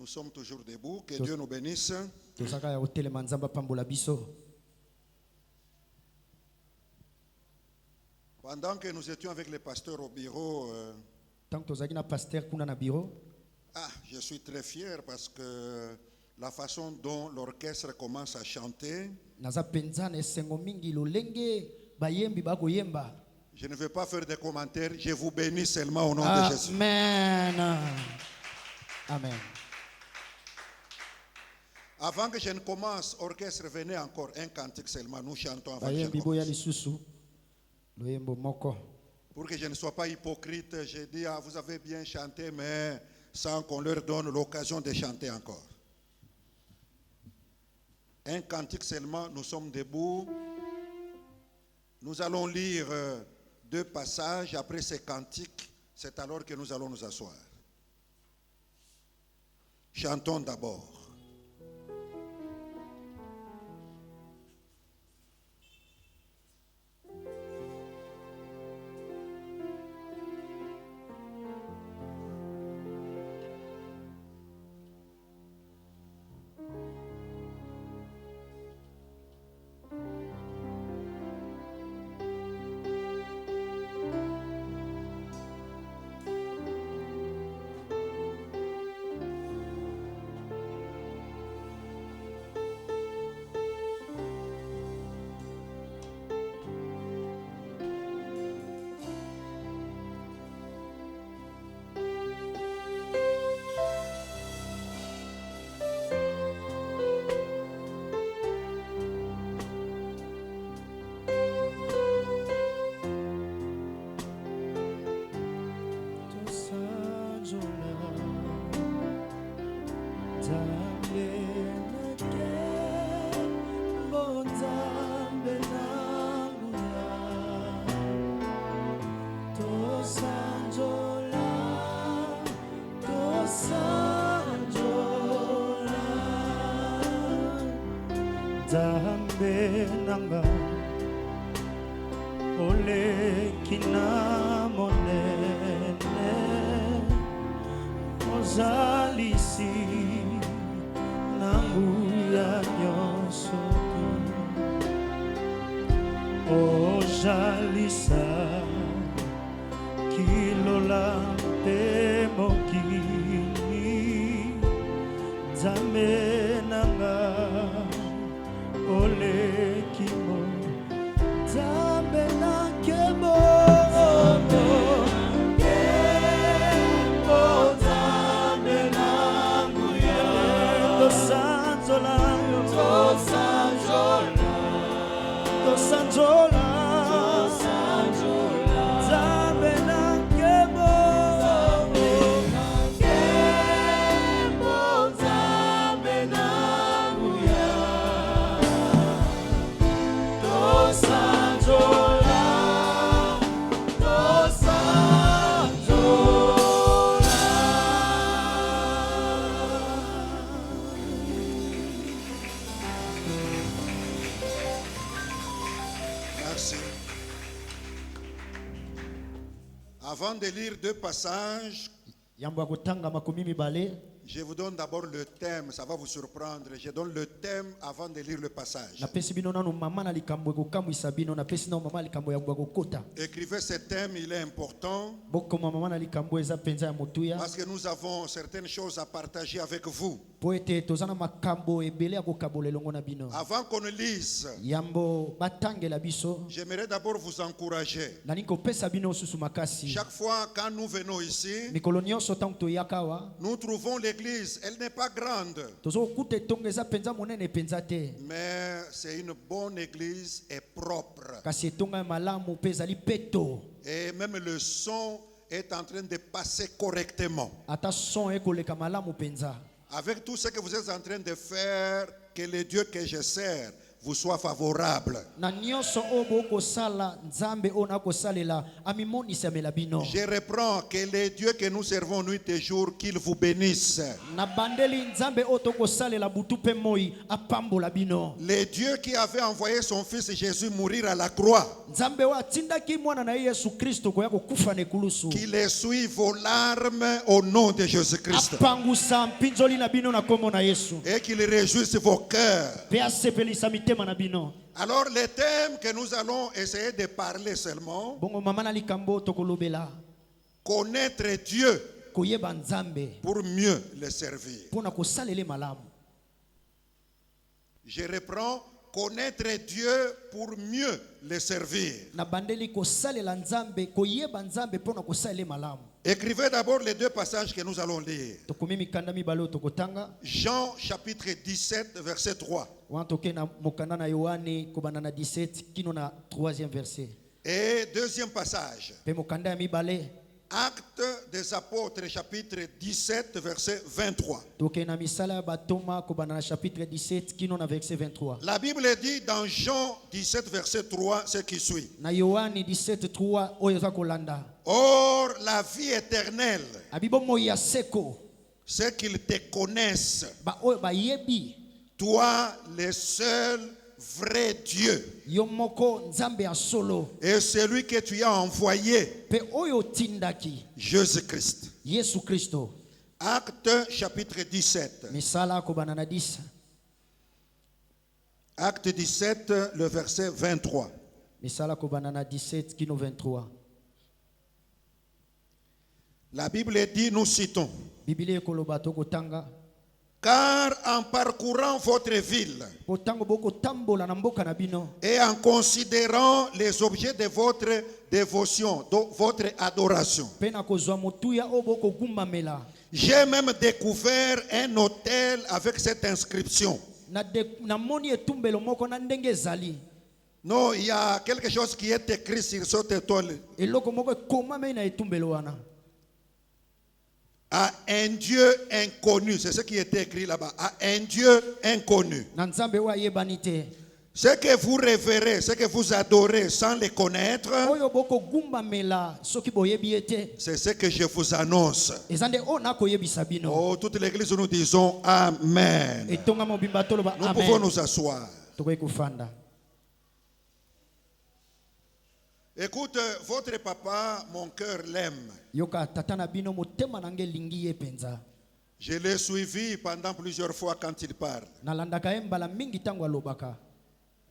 sommes toujours debout. Que Dieu nous bénisse. Pendant que nous étions avec les pasteurs au bureau, je suis très fier parce que la façon dont l'orchestre commence à chanter, je ne vais pas faire de commentaires, je vous bénis seulement au nom de Jésus. Amen. Amen. Avant que je ne commence, orchestre, venez encore un cantique seulement, nous chantons avant que je commence. Pour que je ne sois pas hypocrite, j'ai dit, vous avez bien chanté, mais sans qu'on leur donne l'occasion de chanter encore. Un cantique seulement, nous sommes debout. Nous allons lire 2 passages. Après ces cantiques, c'est alors que nous allons nous asseoir. Chantons d'abord. Zambe nanga ole kina monene ozalisi nangu ya nyoso ojalisa kilola pe mokili Zambe nanga ole kimo Zambe na kemo Zambe na nguya Tosanzola Zambe na kemo Zambe na nguya Merci. Avant de lire 2 passages, je vous donne d'abord le thème, ça va vous surprendre. Je donne le thème avant de lire le passage. Écrivez ce thème, il est important. Parce que nous avons certaines choses à partager avec vous. Avant qu'on ne lise, j'aimerais d'abord vous encourager. Chaque fois quand nous venons ici, nous trouvons l'église, elle n'est pas grande. Mais c'est une bonne église et propre. Et même le son est en train de passer correctement. Avec tout ce que vous êtes en train de faire, que le Dieu que je sers vous soit favorable. na nyonso oyo bokosala nzambe oyo nakosalela amimonisamela bino. Je reprends que les dieux que nous servons nuit et jour, qu'ils vous bénissent. na bandeli nzambe oyo tokosalela butu mpe moi apambola bino. Les dieux qui avaient envoyé son fils Jésus mourir à la croix, nzambe oyo atindaki mwana na ye yesu kristo koya kokufa na ekulusu. qu'il essuie vos larmes au nom de Jésus-Christ. apangusa mpinzoli na bino na kombo na yesu. Et qu'il réjouisse vos cœurs. mpe asepelisa mitema na bino. Alors les thèmes que nous allons essayer de parler seulement, bongo mama na likambo oyo tokolobela connaître Dieu koyeba nzambe pour mieux le servir. mpona kosalele malamu. Je reprends, connaître Dieu pour mieux le servir. na bandeli kosalela nzambe koyeba nzambe mpona kosalele malamu. Écrivez d'abord les deux passages que nous allons lire. tokomi mikanda mibale oyo tokotanga. Jean chapitre 17 verset 3 wana toke na mokanda na yohane kobanda na 17 kino na 3e verset. et deuxième passage, mpe mokanda ya mibale Actes des apôtres chapitre 17 verset 23. toke na misala ya batoma kobanda na chapitre 17 kino na verset 23. La Bible dit dans Jean 17 verset 3 ce qui suit. na yohane 17:3 oyo eza kolanda. Or la vie éternelle, abi bomoi ya seko c'est qu'ils te connaissent, oyo bayebi toi le seul vrai Dieu, yo moko nzambe ya solo et celui que tu as envoyé, mpe oyo otindaki Jésus-Christ. yesu kristo. Acte chapitre 17. misala kobanda na 10. Acte 17, le verset 23. misala kobanda na 17 kino 23. La Bible dit, nous citons, biblia ekoloba tokotanga. car en parcourant votre ville kotango bokotambola na mboka na bino et en considérant les objets de votre dévotion, de votre adoration, mpe na kozwa motuya oyo bokogumbamela. j'ai même découvert un autel avec cette inscription. namoni etumbelo moko na ndenge ezali. Non, il y a quelque chose qui est écrit sur cette étoile. eloko moko ekomamei na etumbelo wana. À un Dieu inconnu, c'est ce qui était écrit là-bas. À un Dieu inconnu. na nzambe oyo ayebani te. Ce que vous révérez, ce que vous adorez sans les connaître, oyo bokogumbamela soki boyebi ye te. c'est ce que je vous annonce. eza nde oyo nakoyebisa bino. Oh, toute l'église, nous disons Amen. etonga mobimba toloba Nous pouvons amen. nous asseoir. tokoki kofanda. Écoute, votre papa, mon cœur l'aime. yoka tata na bino motema na nge elingi ye mpenza. Je l'ai suivi pendant plusieurs fois quand il parle. nalandaka ye mbala mingi ntango alobaka.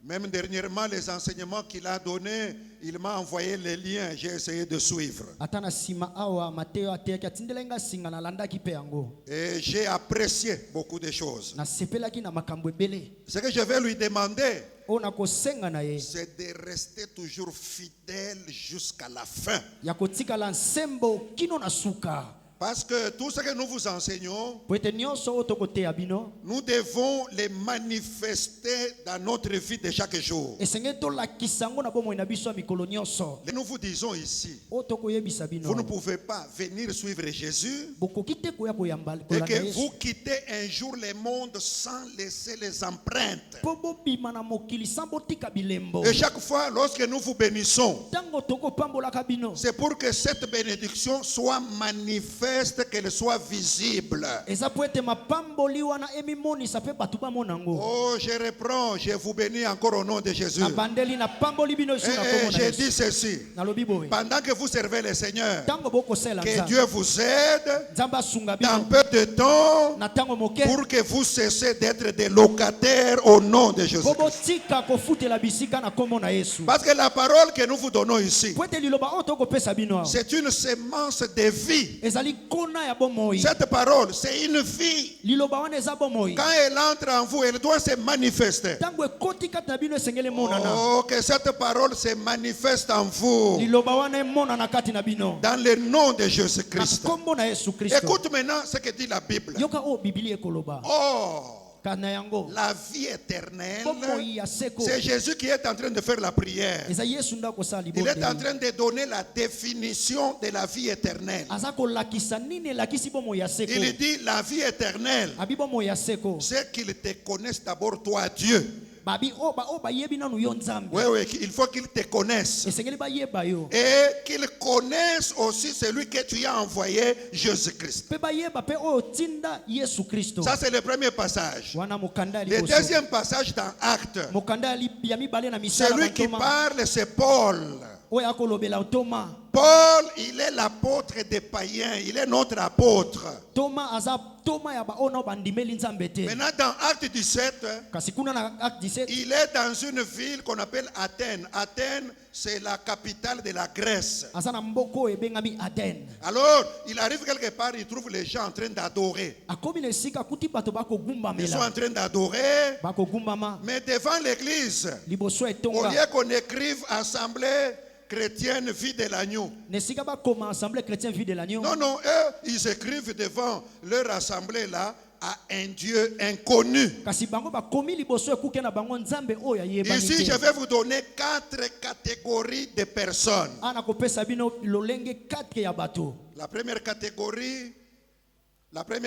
Même dernièrement, les enseignements qu'il a donnés, il m'a envoyé les liens. J'ai essayé de suivre. ata na nsima awa mateyo ateyaki atindela nga singa nalandaki mpe yango. Et j'ai apprécié beaucoup de choses. nasepelaki na makambo ebele. Ce que je vais lui demander, oyo nakosenga na ye c'est de rester toujours fidèle jusqu'à la fin. ya kotikala nsembo kino na suka. Parce que tout ce que nous vous enseignons, po ete nyonso oyo tokoteya bino nous devons les manifester dans notre vie de chaque jour. esengeli tolakisa yango na bomoi na biso ya mikolo nyonso. Et nous vous disons ici, oyo tokoyebisa vous ne bino pouvez pas venir suivre Jésus bokoki te koya koyamba et kolanda que yesu vous quittez un jour le monde sans laisser les empreintes. mpo bobima na mokili sa botika bilembo. Et chaque fois, lorsque nous vous bénissons, ntango tokopambolaka bino c'est pour que cette bénédiction soit manifeste, qu'elle soit visible. eza po ete mapamboli wana emimonisa mpe bato bamona yango. Oh, je reprends, je vous bénis encore au nom de Jésus. na bandeli napamboli bino esu na kombo na J'ai yesu. dit ceci, nalobi boye pendant que vous servez le Seigneur, ntango bokosala que nzambe Dieu vous aide nzambe asunga dans bino peu de temps na ntango moke pour que vous cessiez d'être des locataires au nom de Jésus. po botika kofutela bisika na kombo na yesu. Parce que la parole que nous vous donnons ici, po ete liloba oyo tokopesa bino awa c'est une sémence de vie. ezali kona ya bomoi. Cette parole, c'est une vie. liloba wana eza bomoi. Quand elle entre en vous, elle doit se manifester. ntango ekoti kati na bino esengeli emonana. Oh, que cette parole se manifeste en vous. liloba wana emonana kati na bino Dans le nom de na Jésus-Christ. kombo na yesu kristo. Écoute maintenant ce que dit la Bible. yoka oyo biblia ekoloba Oh, kana yango la vie éternelle, bomoi ya seko c'est Jésus qui est en train de faire la prière. eza yesu nde akosala Il est en libondeli. train de donner la définition de la vie éternelle. aza kolakisa nini elakisi bomoi ya seko. Il dit la vie éternelle, abi bomoi ya seko c'est qu'ils te connaissent d'abord toi, Dieu. babi o bayebi nanu yo nzambe Oui, oui, il faut qu'ils te connaissent. esengeli bayeba yo Et qu'ils connaissent aussi celui que tu as envoyé, Jésus-Christ. pe bayeba pe oyo tinda Yesu Kristo Ça, c'est le premier passage. wana mokanda ya Le liboso deuxième passage dans Actes. mokanda ya mibale na misala Celui qui bantoma parle, c'est Paul. oyo akolobela Toma. Paul, il est l'apôtre des païens. Il est notre apôtre. Toma aza Toma ya baona bandimeli nzambe te. Maintenant, dans Acte 17, Kasi kuna na Acte 17 il est dans une ville qu'on appelle Athènes. Athènes, c'est la capitale de la Grèce. aza na mboko ebengami Athènes. Alors, il arrive quelque part, il trouve les gens en train d'adorer. Akomi na esika kuti bato Ils sont bakogumbamela en train d'adorer. bakogumbama Mais devant l'église, liboso au etonga lieu qu'on écrive Assemblée chrétienne vie de l'agneau. na esika bakoma assemblée chrétienne vie de l'agneau. Non, non, eux, ils écrivent devant leur assemblée là à un Dieu inconnu. Kasi bango bakomi liboso ekuke na bango nzambe oyo ayebani Ici, je te. vais vous donner 4 catégories de personnes. Ana kopesa bino lolenge 4 ya bato. La première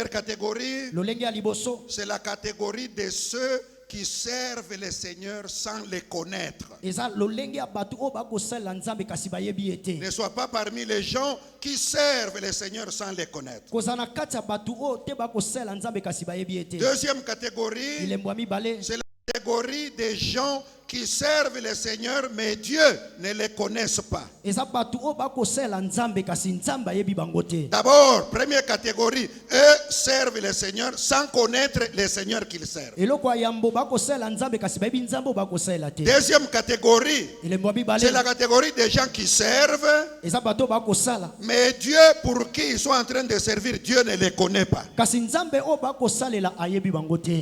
catégorie, Lolenge ya liboso c'est la catégorie de ceux qui servent le Seigneur sans le connaître. eza lolenge ya bato oyo bakosalela nzambe kasi bayebi ete. Ne sois pas parmi les gens qui servent le Seigneur sans le connaître. Kozala na kati ya bato oyo te bakosalela nzambe kasi bayebi ete. Deuxième catégorie, Ilembo ya mibale c'est la catégorie des gens qui servent le Seigneur, mais Dieu ne les connaissent pas. eza bato oyo bakosalela nzambe kasi nzambe ayebi bango te. D'abord, première catégorie, eux servent le Seigneur sans connaître le Seigneur qu'ils servent. Eloko ya yambo bakosalela nzambe kasi bayebi nzambe oyo bakosalela te. Deuxième catégorie, Ilembo ya c'est la mibale catégorie des gens qui servent, eza bato oyo bakosala mais Dieu pour qui ils sont en train de servir, Dieu ne les connaît pas. kasi nzambe oyo bakosalela ayebi bango te.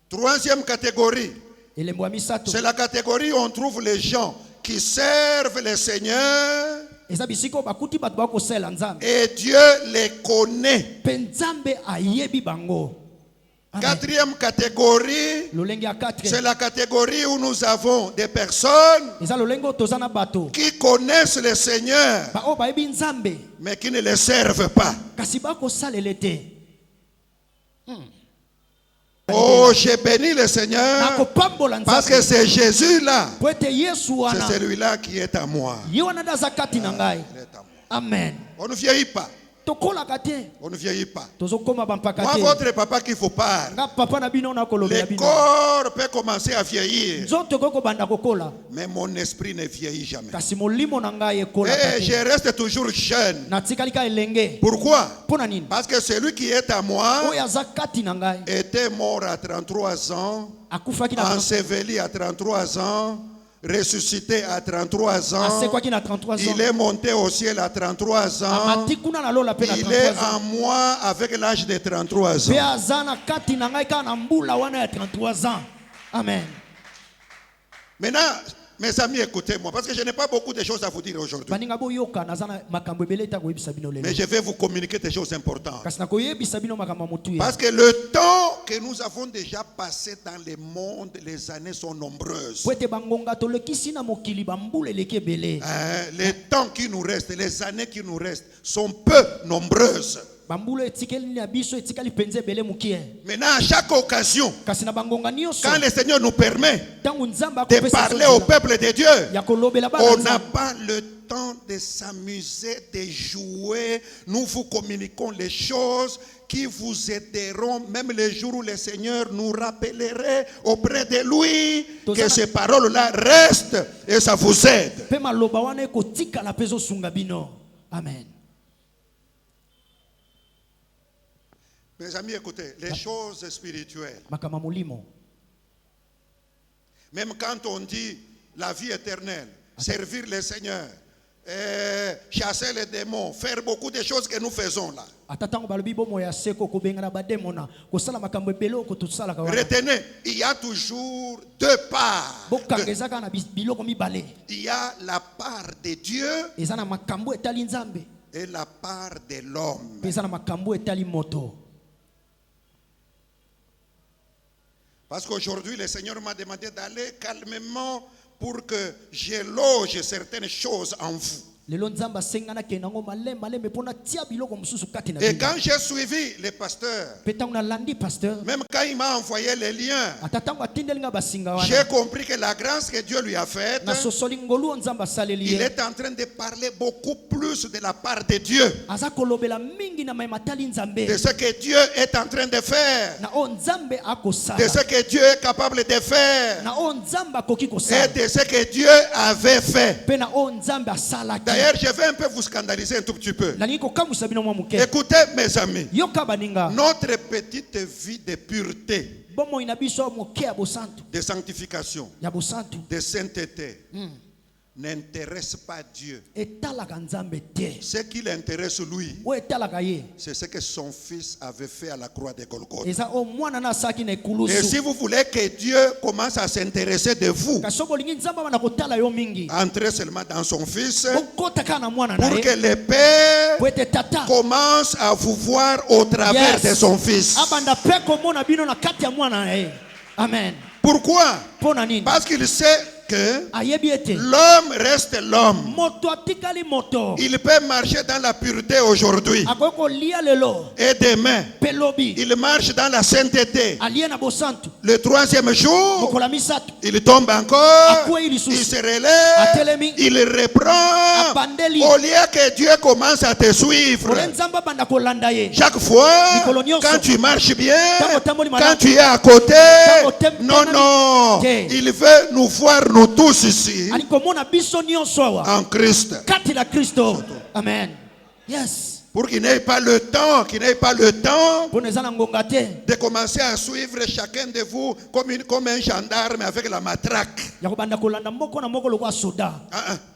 Troisième catégorie, Elembo ya misato c'est la catégorie où on trouve les gens qui servent le Seigneur eza bisika oyo bakuti bato bakosalela nzambe et Dieu les connaît. mpe nzambe ayebi bango. Amen. Quatrième catégorie, Lolenge ya c'est 4 la catégorie où nous avons des personnes eza lolenge oyo toza na bato qui connaissent le Seigneur baoyo bayebi nzambe mais qui ne le servent pas. kasi bakosalela te. Oh, j'ai béni le Seigneur nakopambola parce que nzambe c'est Jésus-là, po ete yesu c'est wana celui-là qui est à moi. ye wana nde aza kati na ngai. Il est à moi. Amen. On ne vieillit pas. tokolaka te On ne vieillit pas. tozokoma bampaka Moi, te. votre papa qui faut pas. nga papa na bino nakolobela Le bino corps peut commencer à vieillir, nzoto ekoki kobanda kokola mais mon esprit ne vieillit jamais. kasi molimo na ngai ekolaka Et je te. reste toujours jeune. natikali ka elenge Pourquoi? mpo na nini Parce que celui qui est à moi oyo aza kati na ngai était mort à 33 ans, akufaki na enseveli à 33 ans, ressuscité à 33 ans. asekwaki na 33 Il ans est monté au ciel à 33 ans. amati kuna na lola mpe na Il est 33 ans en moi avec l'âge de 33 mpe ans. aza na kati na ngai kaka na mbula wana ya 33 ans. Amen. Maintenant, mes amis, écoutez-moi, parce que je n'ai pas beaucoup de choses à vous dire aujourd'hui. baninga boyoka naza na makambo ebele ta koyebisa bino lelo Mais je vais vous communiquer des choses importantes. kasi nakoyebisa bino makambo ya motuya Parce que le temps que nous avons déjà passé dans le monde, les années sont nombreuses. po ete bangonga tolekisi na mokili bambula eleki ebele. Les temps qui nous restent, les années qui nous restent sont peu nombreuses. bambula etikeli na biso etikali mpenza ebele mokie Maintenant, à chaque occasion, kasi na bangonga nyonso quand le Seigneur nous permet ntango nzambe de akopesa parler au peuple de Dieu, ya kolobela bana on nzambe, n'a pas le temps de s'amuser, de jouer. Nous vous communiquons les choses qui vous aideront, même les jours où le Seigneur nous rappellerait auprès de lui que ces paroles-là restent et ça vous aide. mpe maloba wana ekotikala mpe ezosunga bino. Amen. Mes amis, écoutez, les choses spirituelles, makambo ya molimo même quand on dit la vie éternelle, servir le Seigneur, chasser les démons, faire beaucoup de choses que nous faisons là. ata ntango balobi bomo ya seko kobengana bademona kosala makambo ebele oyo tosalaka wana Retenez, il y a toujours deux parts. bokanga eza kaka na biloko mibale Il y a la part de Dieu eza na makambo etali nzambe et la part de l'homme. mpe eza na makambo etali moto. Parce qu'aujourd'hui, le Seigneur m'a demandé d'aller calmement pour que j'éloge certaines choses en vous. lelo nzambe asenganaki nango malembe mpona tia biloko mosusu kati na Et bino. quand j'ai suivi les pasteurs, Mpe ntango nalandi pasteur même quand il m'a envoyé les liens, ata ntango atindeli nga basinga j'ai wana compris que la grâce que Dieu lui a faite, nasosoli ngolu oyo nzambe asaleli il ye est en train de parler beaucoup plus de la part de Dieu, aza kolobela mingi na mayema atali nzambe de ce que Dieu est en train de faire, na oyo nzambe de akosala ce que Dieu est capable de faire, na oyo nzambe akoki et kosala de ce que Dieu avait fait. mpe na oyo nzambe asalaki. D'ailleurs, je vais un peu vous scandaliser un tout petit peu. nalingi kokamwisa bino mwa moke. Écoutez, mes amis, yoka baninga notre petite vie de pureté, bomoi na biso moke ya bosantu de sanctification, ya bosantu de sainteté, n'intéresse pas Dieu. etalaka nzambe te. Ce qui l'intéresse lui, oyo etalaka ye c'est ce que son fils avait fait à la croix de Golgotha. eza oyo mwana na asalaki na Et ekulusu. si vous voulez que Dieu commence à s'intéresser de vous, kasi soki olingi nzambe abana kotala yo mingi entrez seulement dans son fils okota kaka na mwana na pour que ye le Père po ete tata commence à vous voir au travers Yes. de son fils. abanda mpe komona bino na kati ya mwana na ye. Amen. Pourquoi? mpo na nini? Parce qu'il sait que ayebi ete l'homme reste l'homme. moto atikali moto Il peut marcher dans la pureté aujourd'hui akoki kolia lelo et demain, mpe lobi il marche dans la sainteté. alie na bosantu. Le troisième jour, mokolo ya misato il tombe encore, akwei lisusu il se relève, atelemi il reprend. abandeli Au lieu que Dieu commence à te suivre, ole nzambe abanda kolanda ye. chaque fois, Mikolo nyonso. quand tu marches bien, Tango tamboli malamu. quand tu es à côté, Tango non, non, Te. il veut nous voir nous tous ici ali komona biso nyonso awa en Christ. kati na kristo. Amen. Yes. Pour qu'il n'ait pas le temps, mpona eza na ngonga te de commencer à suivre chacun de vous comme un gendarme avec la matraque. ya kobanda kolanda moko na moko lokwa soda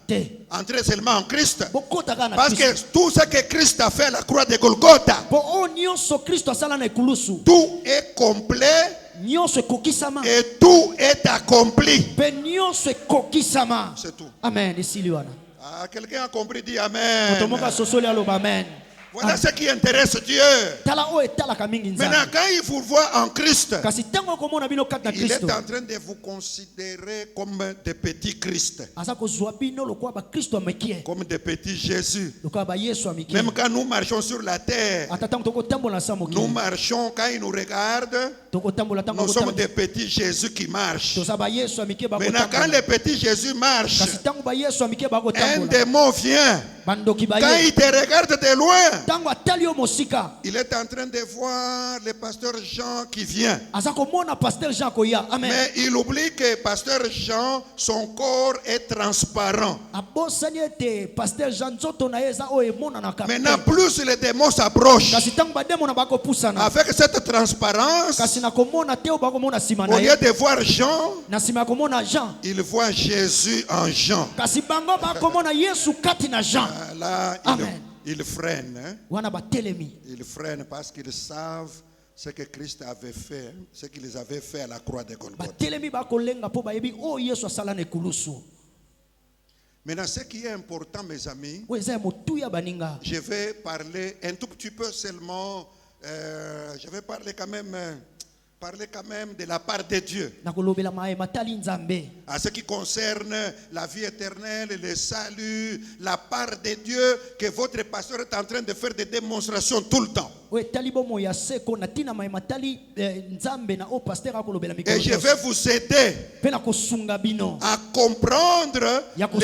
te. Entrez seulement en Christ. bokota kaka na Parce kristo que tout ce que Christ a fait à la croix de Golgotha, mpo oyo nyonso kristo asala na ekulusu tout est complet nyonso ekokisama et tout est accompli. mpe nyonso ekokisama. C'est tout. Amen. esili wana Ah, quelqu'un a compris, dit Amen. moto moko asosoli aloba amen. Voilà ce qui intéresse Dieu. tala oyo etalaka mingi Maintenant, nzambe. quand il vous voit en Christ, kasi ntango okomona bino kati na il est kristo en train de vous considérer comme des petits Christ, aza kozwa bino lokola bakristo ya mikie comme des petits Jésus. lokola bayesu ya mikie. Même quand nous marchons sur la terre, ata ntango tokotambola na sa nous mokili marchons, quand il nous regarde, tokotambola ntango nous sommes kotambola des petits Jésus qui marchent. toza bayesu ya mikie Maintenant, quand bakotambola. les petits Jésus marchent, kasi ntango bayesu ya mikie un bakotambola démon vient. bandoki Quand baye il te regarde de loin, ntango atali yo mosika il est en train de voir le pasteur Jean qui vient. aza komona paster Jean koya. Amen. Mais il oublie que pasteur Jean, son corps est transparent. abosani ete paster Jean nzoto na ye eza oyo emonanaka Maintenant, te. plus les démons s'approchent, kasi ntango bademona bakopusana avec cette transparence, kasi na komona te oyo bakomona nsima au na lieu ye de voir Jean, na nsima ya komona Jean il voit Jésus en Jean. kasi bango bakomona yesu kati na Jean. Ah, là, Amen. ils freinent. Hein? wana batelemi Ils freinent parce qu'ils savent ce que Christ avait fait, ce qu'ils avaient fait à la croix de Golgotha. batelemi bakolenga mpo bayebi oyo yesu asala na ekulusu. Maintenant, ce qui est important, mes amis, oyo eza ya motuya baninga. je vais parler un tout petit peu seulement, je vais parler quand même de la part de Dieu. nakolobela mayema tali nzambe À ce qui concerne la vie éternelle, le salut, la part de Dieu, que votre pasteur est en train de faire des démonstrations tout le temps. oyo etali bomoi ya seko na ntina mayema tali nzambe na oyo paster akolobela Et mikolo je nyonso. vais vous aider mpe na kosunga bino à comprendre Yako-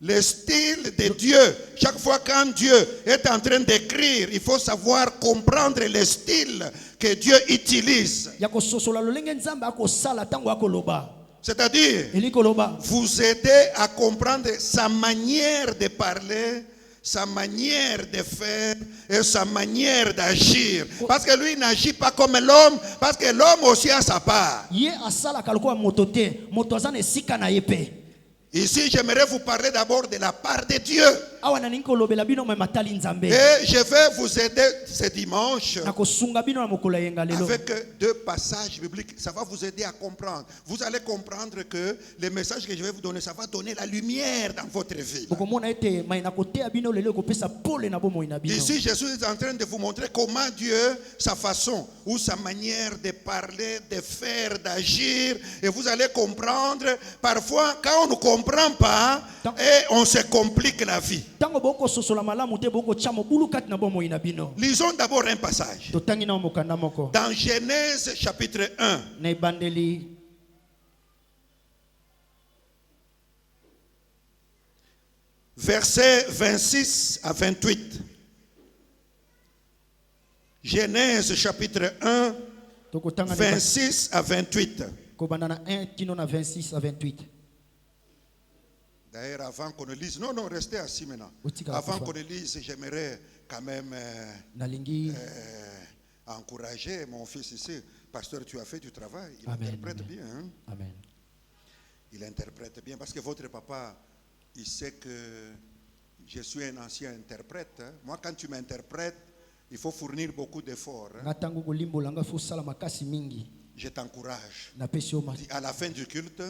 le style de Dieu. Chaque fois quand Dieu est en train d'écrire, il faut savoir comprendre le style que Dieu utilise. ya kososola lolenge nzambe akosala ntango akoloba. C'est-à-dire, eli koloba vous aider à comprendre sa manière de parler, sa manière de faire et sa manière d'agir. Parce que lui n'agit pas comme l'homme, parce que l'homme aussi a sa part. ye asalaka lokola moto te moto aza na esika na ye mpe. Ici, j'aimerais vous parler d'abord de la part de Dieu. awa nalingi kolobela bino me matali nzambe Et je vais vous aider ce dimanche na kosunga bino na mokolo yenga lelo avec deux passages bibliques. Ça va vous aider à comprendre. Vous allez comprendre que les messages que je vais vous donner, ça va donner la lumière dans votre vie. bokomona ete mai na koteya bino lelo kopesa pole na bomoi na bino Ici, je suis en train de vous montrer comment Dieu, sa façon ou sa manière de parler, de faire, d'agir. Et vous allez comprendre, parfois, quand on ne comprend pas, et on se complique la vie. tango boko sosola malamu te boko tya mobulu kati na bomoi na bino Lisons d'abord un passage. totangi na mokanda moko Dans Genèse chapitre 1, na ebandeli versets 26 à 28. Genèse chapitre 1, tokotanga na 26 à 28. kobanda na 1 kino na 26 à 28 D'ailleurs, avant qu'on ne lise, non, restez assis maintenant. Avant qu'on ne lise, j'aimerais quand même nalingi encourager mon fils ici. Pasteur, tu as fait du travail. Il Amen, interprète amen. bien. Hein? amen Il interprète bien parce que votre papa, il sait que je suis un ancien interprète. Hein? Moi, quand tu m'interprètes, il faut fournir beaucoup d'efforts. Hein? nga tango kolimbola nga fosala makasi mingi Je t'encourage. napesi yo À la fin du culte,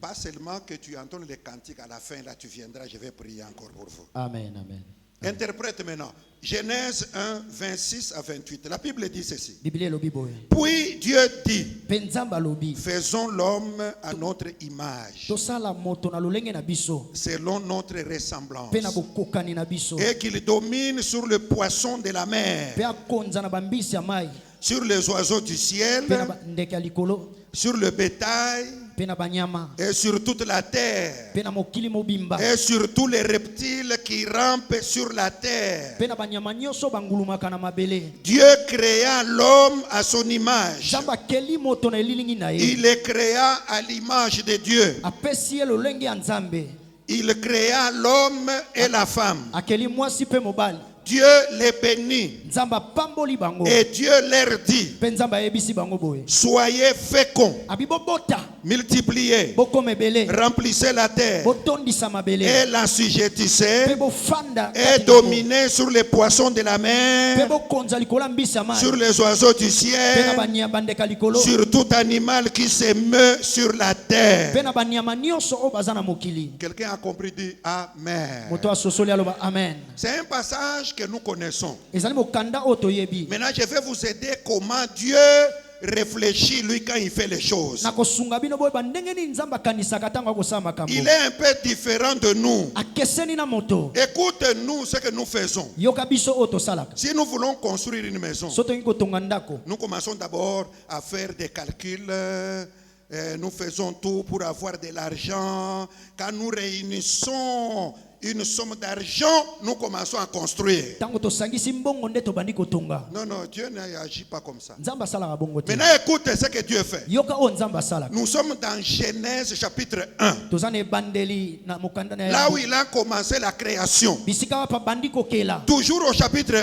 pas seulement que tu entonnes les cantiques, à la fin, là, tu viendras, je vais prier encore pour vous. amen amen Interprète maintenant. Genèse 1, 26 à 28. La Bible dit ceci. biblia elobi boye Puis Dieu dit, mpe nzambe alobi faisons l'homme à notre image, tosala moto na lolenge na biso selon notre ressemblance, mpe na bokokani na biso et qu'il domine sur le poisson de la mer, mpe akonza na bambisi ya mai sur les oiseaux du ciel, mpe na bandeke ya likolo sur le bétail, mpe na banyama et sur toute la terre, mpe na mokili mobimba et sur tous les reptiles qui rampent sur la terre. mpe na banyama nyonso bangulumaka na mabele Dieu créa l'homme à son image. nzambe akeli moto na elilingi na ye Il le créa à l'image de Dieu. apesi ye lolenge ya nzambe Il créa l'homme et la femme. akeli mwasi mpe mobali Dieu les bénit. nzambe apamboli bango Et Dieu leur dit, mpe nzambe ayebisi bango boye soyez féconds, abi bobota multipliez, bokoma ebele remplissez la terre botondisa mabele et la mpe sujettissez bofanda et kati na yango. dominez sur les poissons de la mpe mer, bokonza likolo ya mbisi ya mai sur les oiseaux du mpe na ciel, bandeka likolo sur tout animal qui se meut sur la terre. mpe na banyama nyonso oyo baza na mokili Quelqu'un a compris, dit Amen. moto asosoli aloba amen C'est un passage que nous connaissons. ezali mokanda oyo toyebi Maintenant, je vais vous aider comment Dieu réfléchit, lui, quand il fait les choses. na kosunga bino boyeba ndenge nini nzambe akanisaka ntango akosala makambo Il est un peu différent de nous. akeseni na moto Écoute-nous ce que nous faisons. yoka biso oyo tosalaka Si nous voulons construire une maison, so tolingi kotonga ndako nous commençons d'abord à faire des calculs. Nous faisons tout pour avoir de l'argent. Quand nous réunissons une somme d'argent, nous commençons à construire. ntango tosangisi mbongo nde tobandi kotonga Non, Dieu n'agit pas comme ça. nzambe asalaka bongo te Maintenant, écoute ce que Dieu fait. yoka oyo nzambe asalaka Nous sommes dans Genèse chapitre 1. toza na ebandeli na mokanda na Là où yango il a commencé la création. bisika wapa bandi kokela Toujours au chapitre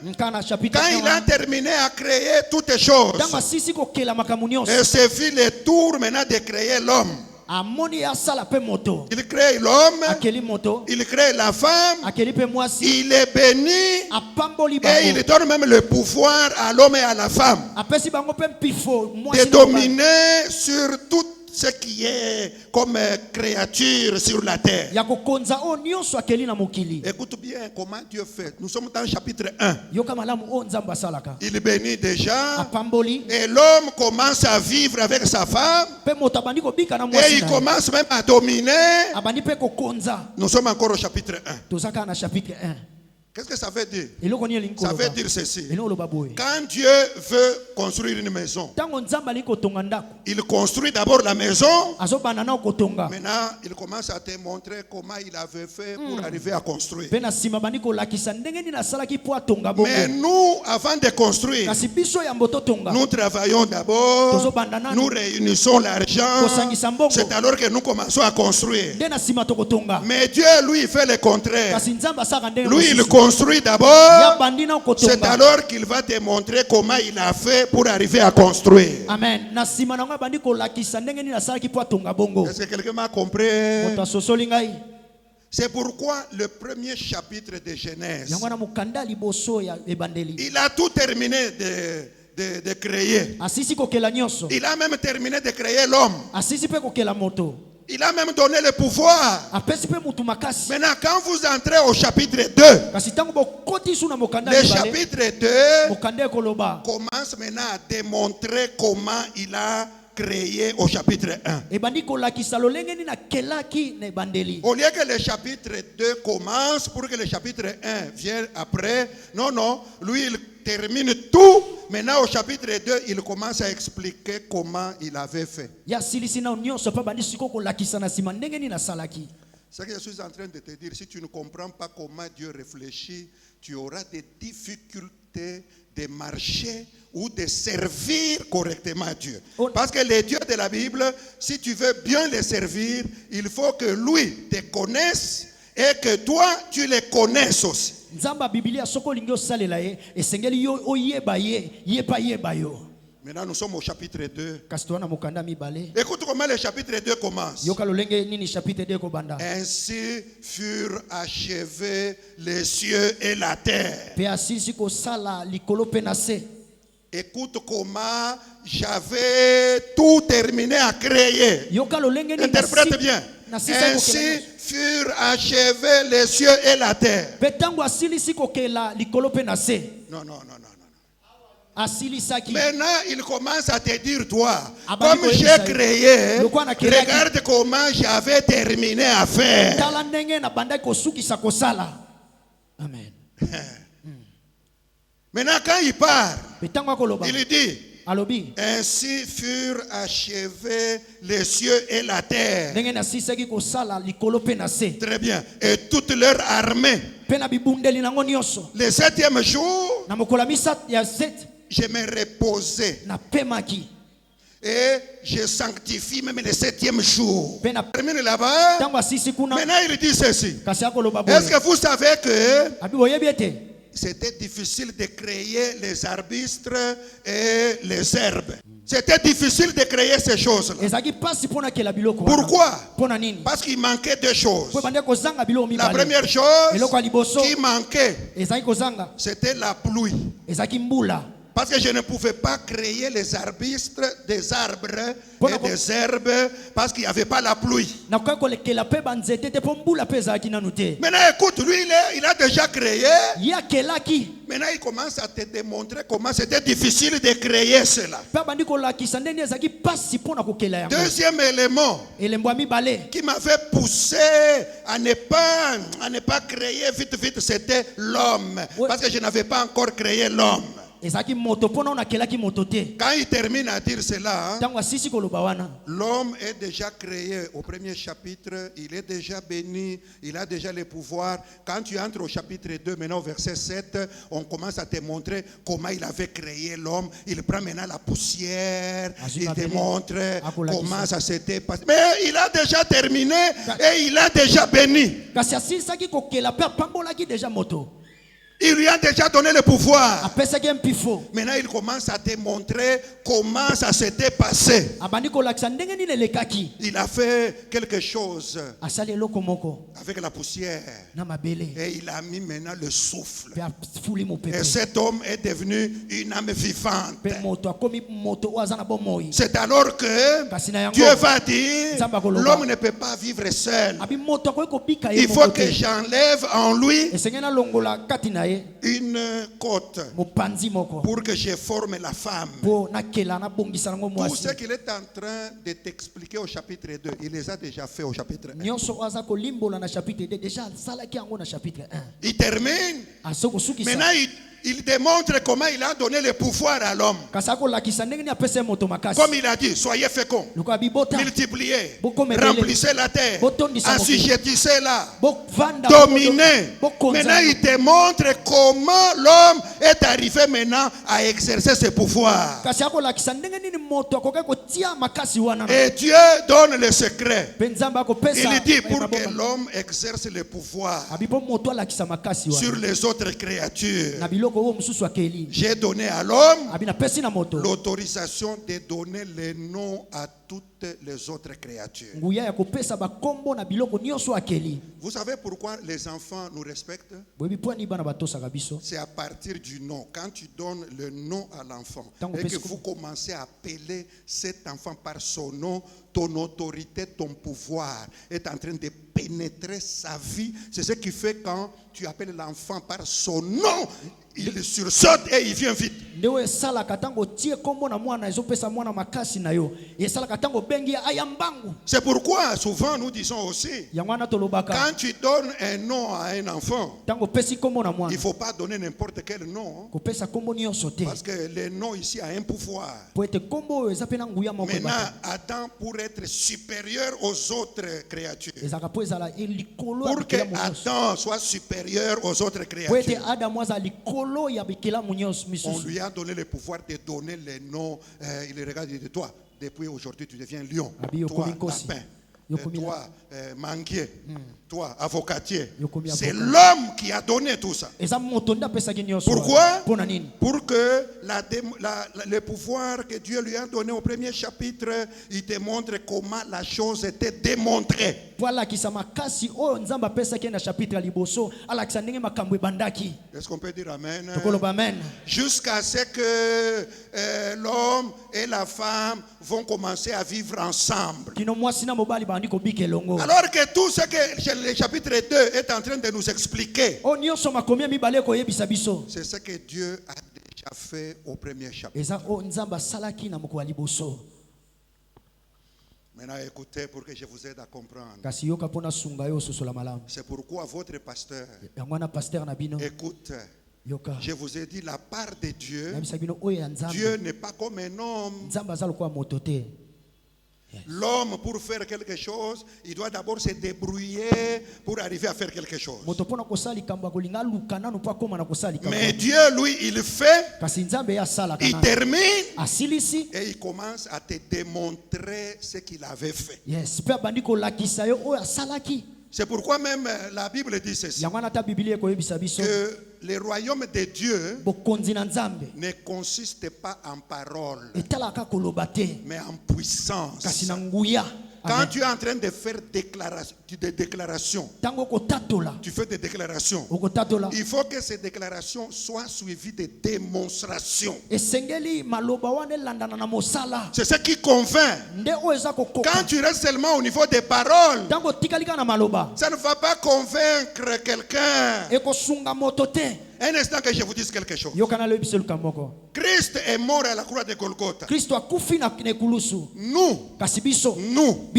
1, nka na chapitre quand il a terminé à créer toutes les choses, ntango asisi kokela makambo nyonso et se fit le tour maintenant de créer l'homme. amoni asala mpe moto Il crée l'homme, akeli moto il crée la femme, akeli mpe mwasi il est béni apamboli et il bango donne même le pouvoir à l'homme et à la femme apesi bango mpe mpifo de mwasi na mobali. dominer sur tout ce qui est comme créature sur la terre. ya kokonza oyo nyonso akeli na mokili Écoute bien comment Dieu fait. Nous sommes dans le chapitre 1. yoka malamu oyo nzambe asalaka Il bénit déjà apamboli et l'homme commence à vivre avec sa femme mpe moto abandi kobika na et mwasi il na ye. commence même à dominer. abandi mpe kokonza Nous sommes encore au chapitre 1. toza kaka na chapitre 1 Qu'est-ce que ça veut dire? eloko nini elingi Ça veut koloba dire ceci. elingi koloba boye Quand Dieu veut construire une maison, ntango nzambe alingi kotonga ndako il construit d'abord la maison. azobanda na kotonga Maintenant, il commence à te montrer comment il avait fait pour arriver à construire. mpe na nsima bandi kolakisa ndenge nini asalaki mpo atonga Mais bongo nous, avant de construire, kasi biso yambo totonga nous travaillons d'abord, tozobanda nanu nous réunissons l'argent. kosangisa mbongo C'est alors que nous commençons à construire. nde na nsima tokotonga Mais Dieu, lui, il fait le contraire. kasi nzambe asalaka ndenge Lui, il mosusu. construit d'abord. ya bandi na C'est kotonga alors qu'il va te montrer comment il a fait pour arriver à construire. amen na nsima na yango abandi kolakisa ndenge nini asalaki mpo atonga bongo Est-ce que quelqu'un m'a compris? moto asosoli ngai C'est pourquoi le premier chapitre de Genèse, yango wana mokanda liboso ya ebandeli il a tout terminé de créer. asisi kokela nyonso, Il a même terminé de créer l'homme. asisi pe kokela moto, Il a même donné le pouvoir. apesi pe mutu makasi. Maintenant, quand vous entrez au chapitre 2, Kasi ntango bokoti su na mokanda le mibale, chapitre 2 mokanda ekoloba commence maintenant à démontrer comment il a créé au chapitre 1. ebandi kolakisa lolenge nini akelaki na ebandeli. Au lieu que le chapitre 2 commence pour que le chapitre 1 vienne après, non, non, lui il termine tout. Maintenant au chapitre 2, il commence à expliquer comment il avait fait. ya silisi na nyonso pa bandi siko kolakisa na sima ndenge nini asalaki. Ce que je suis en train de te dire, si tu ne comprends pas comment Dieu réfléchit, tu auras des difficultés de marcher ou de servir correctement Dieu. Parce que les dieux de la Bible, si tu veux bien les servir, il faut que lui te connaisse et que toi, tu les connaisses aussi. Nzamba Biblia soko olingi osalela ye esengeli yo oyeba ye ye pa yeba yo. Maintenant, nous sommes au chapitre 2. Kasi toana mokanda mibale. Écoute comment le chapitre 2 commence. Yoka lolenge nini chapitre 2 kobanda. Ainsi furent achevés les cieux et la terre. Pe asisi kosala likolo pe na se. Écoute comment j'avais tout terminé à créer. Yoka lolenge nini Interprète bien. Ainsi furent achevés les cieux et la terre. Pe tango asilisi kokela likolo pe na se. Non, non, non, non. Asilisaki. Maintenant, il commence à te dire, toi, Abandi comme j'ai koyebisa créé, yo. Lokwa na kelaki. regarde comment j'avais terminé à faire. Tala ndenge na banda kosukisa kosala. Amen. Maintenant, quand il part, Pe tango akoloba. il dit, Alobi. ainsi furent achevés les cieux et la terre. Ndenge na sisaki kosala likolo pe na se. Très bien. Et toute leur armée. Pe na bibundeli nango nyonso. Le 7e jour, Na mokola misat ya set je me reposais. na pemaki. Et je sanctifie même le 7e jour. Pe na Termine là-bas. tango asisi kuna. Maintenant, il dit ceci. Kasi akoloba Est-ce boye. que vous savez que Abi boyebi ete. c'était difficile de créer les arbustes et les herbes? C'était difficile de créer ces choses-là. Ezaki pasi pona kela biloko. Pourquoi? Pona nini? Parce qu'il manquait deux choses. Po bande kozanga biloko La mibale. première chose Eloko ya liboso. qui manquait, Ezaki kozanga. c'était la pluie. Ezaki mbula. Parce que je ne pouvais pas créer les arbustes, des arbres Pona et des herbes parce qu'il n'y avait pas la pluie. Na kwa kolekela pe banzete te po mbula pe ezaki nanu te. Maintenant, écoute, lui, il a déjà créé. Ya kelaki. Maintenant, il commence à te démontrer comment c'était difficile de créer cela. Pe bandi kolakisa ndenge ezaki pasi pona kokela yango. Deuxième élément Elembo ya mibale. qui m'avait poussé à ne pas créer vite, c'était l'homme. Ouais. Parce que je n'avais pas encore créé l'homme. Ezaki moto pona ona kelaki moto te. Quand il termine à dire cela, hein, Tango asisi koloba wana. l'homme est déjà créé au premier chapitre, il est déjà béni, il a déjà le pouvoir. Quand tu entres au chapitre 2, maintenant au verset 7, on commence à te montrer comment il avait créé l'homme. Il prend maintenant la poussière, il te montre comment ça s'était passé. Mais il a déjà terminé et il a déjà béni. Kasi asilisaki kokela pe apambolaki deja moto. Il lui a déjà donné le pouvoir. Apesaki mpifo. Maintenant, il commence à te montrer comment ça s'était passé. Abandi kolakisa ndenge nini elekaki. Il a fait quelque chose Asali eloko moko avec la poussière. na mabele. Et il a mis maintenant le souffle. Pe afuli Et mopepe. cet homme est devenu une âme vivante. Pe moto akomi moto oyo aza na bomoi. C'est alors que Kasi na yango. Dieu va dire, Nzamba koloba. l'homme ne peut pas vivre seul. Abi moto akoki kobika ye Il faut moko que te. j'enlève en lui Esengeli alongola kati na ye une côte mopanzi moko. pour que je forme la femme. Po nakela nabongisa nango Tout mwasi. ce qu'il est en train de t'expliquer au chapitre 2, il les a déjà fait au chapitre 1. Nyonso oyo aza kolimbola na chapitre 2 déjà asalaki yango na chapitre 1. Il termine. Aso kosukisa. Maintenant, il démontre comment il a donné le pouvoir à l'homme. Kasi akolakisa ndenge nini apesa moto makasi. Comme il a dit, soyez féconds, Lokola bibota. multipliez, Bokomebele. remplissez la terre, Botondisa mokili. assujettissez-la, Bovanda. dominez. Bokonza. Maintenant, il te montre comment l'homme est arrivé maintenant à exercer ses pouvoirs. Kasi akolakisa ndenge nini moto akoki kotia makasi wana. Et Dieu donne le secret. Pe Nzambe akopesa. Il dit pour que l'homme exerce le pouvoir Abi po moto alakisa makasi wana. sur les autres créatures. Na biloko biloko oyo mosusu akeli J'ai donné à l'homme abinapesi na moto l'autorisation de donner les noms à toutes les autres créatures. nguya ya kopesa bakombo na biloko nyonso akeli. Vous savez pourquoi les enfants nous respectent? Boyebi mpo ani bana batosaka biso. C'est à partir du nom. Quand tu donnes le nom à l'enfant Tango et que pesi- vous commencez à appeler cet enfant par son nom, ton autorité, ton pouvoir est en train de pénétrer sa vie. C'est ce qui fait quand tu appelles l'enfant par son nom, il sursaute et il vient vite. Ndewo esalaka ntango tie kombo na mwana ezopesa mwana makasi na yo. Esalaka ntango bengi aya mbangu. C'est pourquoi souvent nous disons aussi, Yango wana tolobaka quand tu donnes un nom à un enfant, ntango pesi kombo na il mwana ne faut pas donner n'importe quel nom. kopesa kombo nyonso te. Parce que le nom ici a un pouvoir. Po ete kombo oyo eza mpe na nguya moko Maintenant, ebaka. Adam, pour être supérieur aux autres créatures, Ezalaka mpo ezala likolo ya pour que bikelamu nyonso. Adam soit supérieur aux autres Po ete créatures, adamu aza likolo ya bikelamu nyonso on misusu. lui a donné le pouvoir de donner les noms. Il regarde, il dit, toi, depuis aujourd'hui, tu deviens lion. Abi, Toi, yokomi nkosi. lapin. Yokomi Toi, manguier. Toi, avocatier. Yokomi C'est avocat. l'homme qui a donné tout ça. Eza moto nde apesaki nyonso. Pourquoi? Mpona nini? Pour que le pouvoir que Dieu lui a donné au premier chapitre, il te montre comment la chose était démontrée. Po alakisa makasi oyo nzambe apesaki na chapitre ya liboso alakisa ndenge makambo ebandaki. Est-ce qu'on peut dire amen? Tokoloba amen. Jusqu'à ce que l'homme et la femme vont commencer à vivre ensemble. Kino mwasi na mobali bandi kobika elongo. Alors que tout ce que le chapitre 2 est en train de nous expliquer, O nyonso makomi ya mibale koyebisa biso. c'est ce que Dieu a déjà fait au premier chapitre. Eza o nzambe asalaki na moko ya liboso. Maintenant, écoutez pour que je vous aide à comprendre. Kasi yoka mpona sunga yo ososola malamu. C'est pourquoi votre pasteur, Yango wana pasteur na bino écoute, yoka. je vous ai dit la part de Dieu. Nabisa bino oyo ya nzambe. Dieu n'est pas comme un homme. Nzambe aza lokola moto te. L'homme, pour faire quelque chose, il doit d'abord se débrouiller pour arriver à faire quelque chose. Moto mpona kosala likambo akolinga luka nanu mpo akoma na kosala likambo. Mais Dieu, lui, il fait, Kasi nzambe ye asalaka il nanu. termine Asilisi. et il commence à te démontrer ce qu'il avait fait. Yes, mpe abandi kolakisa yo oyo asalaki. C'est pourquoi même la Bible dit ceci, Yango wana ata biblia ekoyebisa biso que le royaume de Dieu bokonzi na nzambe ne consiste pas en paroles, etalaka koloba te mais en puissance. kasi na nguya. Quand Amen. tu es en train de faire des déclarations, Ntango okotatola tu fais des déclarations. okotatola Il faut que ces déclarations soient suivies de démonstrations. esengeli maloba wana elandana na mosala C'est ce qui convainc. nde oyo eza kokoka. Quand tu restes seulement au niveau des paroles, Ntango otikali kaka na maloba ça ne va pas convaincre quelqu'un. ekosunga moto te. Un instant que je vous dise quelque chose. yokana loyebisa luka moko. Christ est mort à la croix de Golgotha. Kristo akufi na ekulusu. Nous, Kasi biso nous,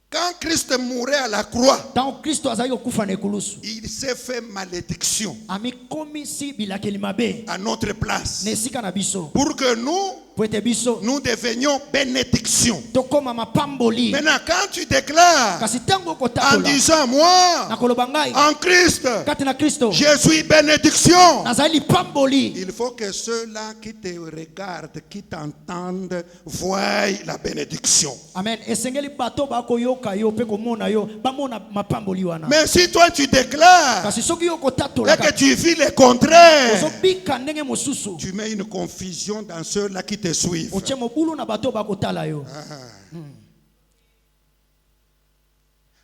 quand Christ mourait à la croix, ntango Kristo azali kokufa na ekulusu il s'est fait malédiction amikomisi bilakeli mabe à notre place. na esika na biso Pour que nous, po ete biso nous devenions bénédiction. tokoma mapamboli. Maintenant, quand tu déclares Kasi ntango en okotatola disant, moi, nakoloba ngai en Christ, kati na Kristo je suis bénédiction. nazali lipamboli. Il faut que ceux-là qui te regardent, qui t'entendent, voient la bénédiction. Amen. Esengeli bato bakoyoka yo pe komona yo bamona mapamboli wana. Mais si toi tu déclares Kasi soki yo et kotatola que tu vis le contraire, ozobika ndenge mosusu tu mets une confusion dans ceux-là qui te suivent. otie mobulu na bato bakotala yo.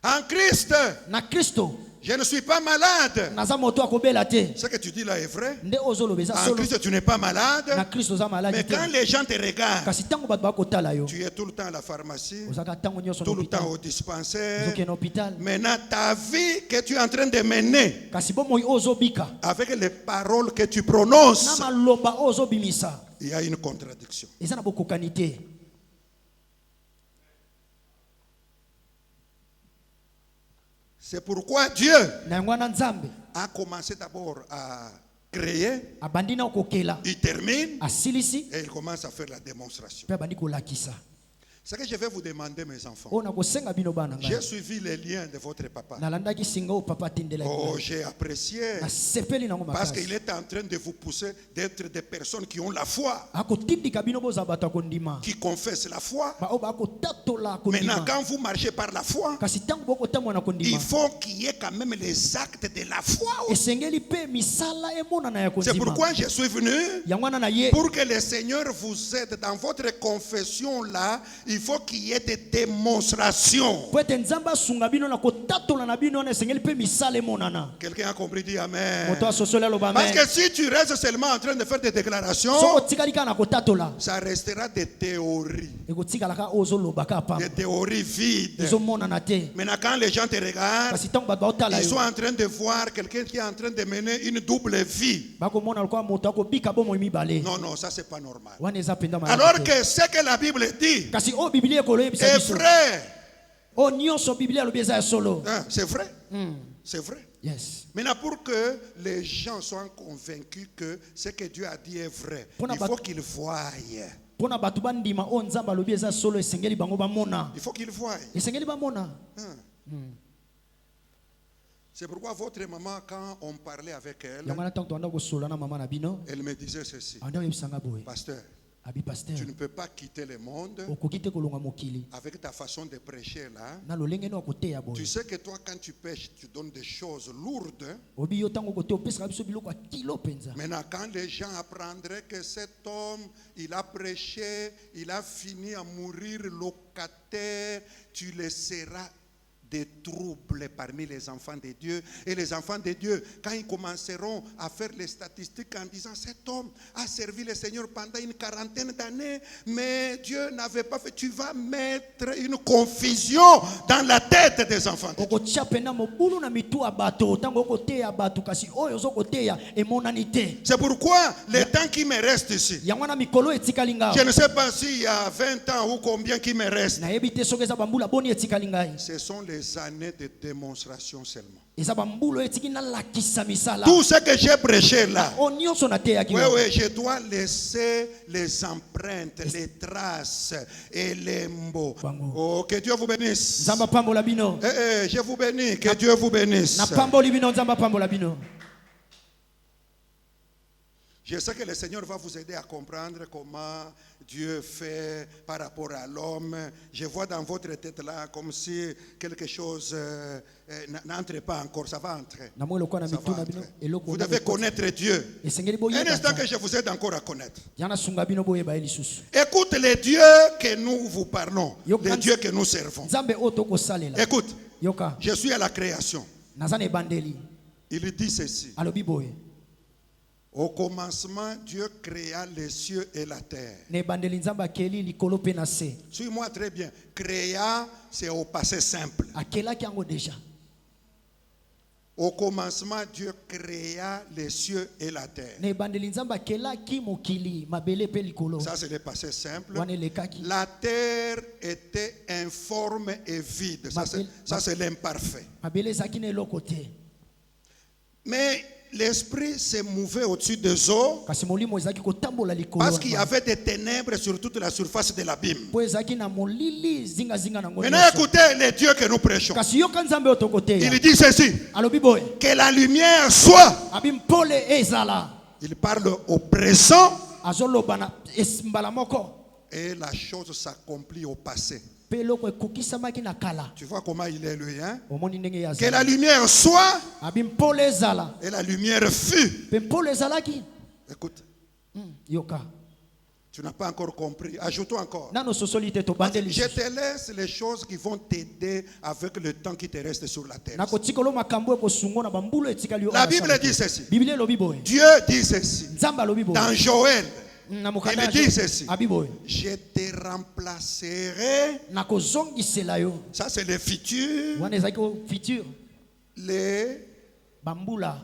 En Christ, Na Kristo je ne suis pas malade. naza moto akobela te. Ce que tu dis là est vrai. Nde ozoloba eza En solo. Christ, tu n'es pas malade. Na Kristo oza Mais maladi te. quand les gens te regardent, Kasi ntango bato bakotala yo tu es tout le temps à la pharmacie, ozaka ntango nyonso na tout le temps hôpital. au dispensaire. Ozokende na hôpital. Maintenant, ta vie que tu es en train de mener, Kasi bomoi oyo ozobika avec les paroles que tu na prononces, maloba oyo ozobimisa il y a une contradiction. eza na bokokani te. C'est pourquoi Dieu Na yango wana nzambe a commencé d'abord à créer, abandi na kokela il termine asilisi et il commence à faire la démonstration. mpe abandi kolakisa. Ce que je vais vous demander, mes enfants. oyo nakosenga bino bana J'ai ngai suivi les liens de votre papa. nalandaki singa oyo papa atindelaki Oh, ngai. j'ai apprécié. nasepeli nango Parce makasi qu'il est en train de vous pousser d'être des personnes qui ont la foi, akotindika bino bozala bato ya kondima qui confessent la foi. baoyo bakotatola Maintenant, kondima quand vous marchez par la foi, kasi ntango bokotambola na il kondima faut qu'il y ait quand même les actes de la foi aussi. esengeli mpe misala emonana ya C'est kondima pourquoi je suis venu. yango wana na ye Pour que le Seigneur vous aide dans votre confession là, il faut qu'il y ait des démonstrations. po ete nzambe asunga bino na kotatola na bino wana esengeli mpe misala emonana Quelqu'un a compris, dit Amen. moto asosoli aloba Parce amen que si tu restes seulement en train de faire des déclarations, soko otikali kaka na kotatola ça restera des théories, ekotikalaka oyo ozolobaka des pamba théories vides. ezomonana te Maintenant, quand les gens te regardent, kasi ntango bato baotala ils sont yo en train de voir quelqu'un qui est en train de mener une double vie. bakomona lokola moto akobika bomoi mibale Non, non, ça c'est pas normal. wana eza mpenza Alors malamu te. que ce que la Bible dit kasi oyo biblia ekoloyebisa est biso vrai. oyo nyonso biblia alobi eza ya solo Hein, c'est vrai. C'est vrai. yes Maintenant, pour que les gens soient convaincus que ce que Dieu a dit est vrai, il faut qu'ils voient. mpona bato bandima oyo nzambe alobi eza solo esengeli bango bamona Il faut qu'ils voient. esengeli bamona C'est pourquoi votre maman, quand on parlait avec elle, yango wana ntango toanda kosola na mama na bino elle me disait ceci. anda koyebisanga boye Pasteur, abi paster tu ne peux pas quitter le monde okoki te kolonga mokili avec ta façon de prêcher là. na lolenge no akoteya Tu boye sais que toi, quand tu pêches, tu donnes des choses lourdes. obi yo ntango kote opesaka biso biloko ya kilo mpenza Maintenant, quand les gens apprendraient que cet homme, il a prêché, il a fini à mourir locataire, tu laisseras des troubles parmi les enfants de Dieu. Et les enfants de Dieu, quand ils commenceront à faire les statistiques en disant cet homme a servi le Seigneur pendant une quarantaine d'années, mais Dieu n'avait pas fait, tu vas mettre une confusion dans la tête des enfants de Dieu. okotia mpena mobulu na mitu ya bato ntango okoteya bato kasi oyo ozokoteya emonani te C'est pourquoi le temps qui me reste ici, yango wana mikolo etikali ngai je ne sais pas s'il y a 20 ans ou combien qui me reste. nayebi te soki eza bambula boni etikali ngai Ce sont les années de démonstration seulement. eza bambulu etiki nalakisa misala Tout ce que j'ai prêché là, oyo nyonso nateyaki oui, oui, je dois laisser les empreintes, les traces et les mots. Oh, que Dieu vous bénisse. nzambe apambola bino Je vous bénis, que Dieu vous bénisse. napamboli bino nzambe apambola bino Je sais que le Seigneur va vous aider à comprendre comment Dieu fait par rapport à l'homme. Je vois dans votre tête là comme si quelque chose n'entre pas encore. Ça va entrer. namoi lokola na Ça mitu va na bino entrer. eloko Vous devez connaître Dieu. esengeli Un boyeba instant que je vous aide encore à connaître. yana sunga bino boyeba ye lisusu Écoute le Dieu que nous vous parlons, le Dieu que nous servons. nzambe oyo tokosalela Écoute, yoka je suis à la création. naza na ebandeli Il dit ceci. alobi boye Au commencement, Dieu créa les cieux et la terre. na ebandeli nzambe akeli likolo mpe na se Suis-moi très bien. Créa, c'est au passé simple. akelaki yango deja Au commencement, Dieu créa les cieux et la terre. na ebandeli nzambe akelaki mokili mabele mpe likolo Ça, c'est le passé simple. wana elekaki La terre était informe et vide. Ça, c'est l'imparfait. mabele ezalaki na eloko te Mais l'esprit se mouvait au-dessus des eaux kasi molimo ezalaki kotambola likolo parce qu'il y avait des ténèbres sur toute la surface de l'abîme. mpo ezalaki na molili zingazinga nango Maintenant, nyonso. écoutez le Dieu que nous prêchons. kasi yoka nzambe oyo tokoteya Il dit ceci. alobi boye Que la lumière soit. abi mpole ezala Il parle au présent azoloba na mbala moko et la chose s'accomplit au passé. mpe eloko ekokisamaki na kala Tu vois comment il est lui, hein? omoni ndenge ye Que la azali lumière soit abi mpole ezala et la lumière fut. mpe mpole ezalaki Écoute, yoka tu n'as pas encore compris. Ajoutons encore. nano sosoli te tobandeli Je te laisse les choses qui vont t'aider avec le temps qui te reste sur la terre. nakotikolo makambo ekosungo na bambulu etikali yo La Bible dit ceci. biblia elobi boye Dieu dit ceci. nzambe alobi boye Dans Joël, na il mokanda dit ceci. abi boye Je te remplacerai. nakozongisela yo Ça, c'est le futur. wana ezalaki futur Les bambula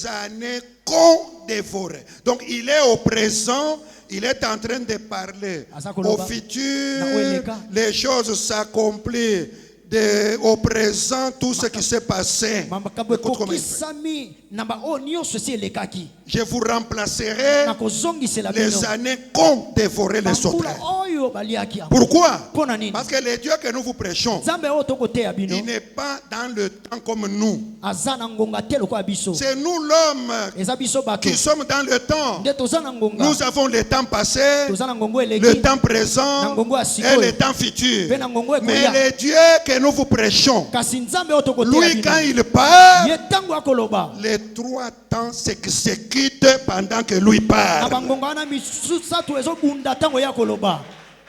années qu'on dévorait. Donc il est au présent, il est en train de parler. Au futur, les choses s'accomplissent. Au présent, tout ce qui s'est passé. makambo ekokisami na baoyo nyonso esi elekaki Je vous remplacerai nakozongisela les bino années qu'on dévorait les bambula sauterelles. oyo oyo baliaki yango. Pourquoi? Mpona nini? Parce que le Dieu que nous vous prêchons, Nzambe oyo tokoteya bino il n'est pas dans le temps comme nous. aza na ngonga te lokola biso. C'est nous l'homme Eza biso bato qui sommes dans le temps. nde toza na ngonga. Nous avons le temps passé, Toza na ngongo eleki le temps na présent ngongo ya et sikoyo le temps futur. mpe na ngongo Mais ekoya. le Dieu que nous vous prêchons, Kasi nzambe oyo tokoteya lui bino quand il parle, ye ntango akoloba les 3 temps s'exécutent pendant que lui na parle. bangonga wana misato ezobunda ntango ya koloba.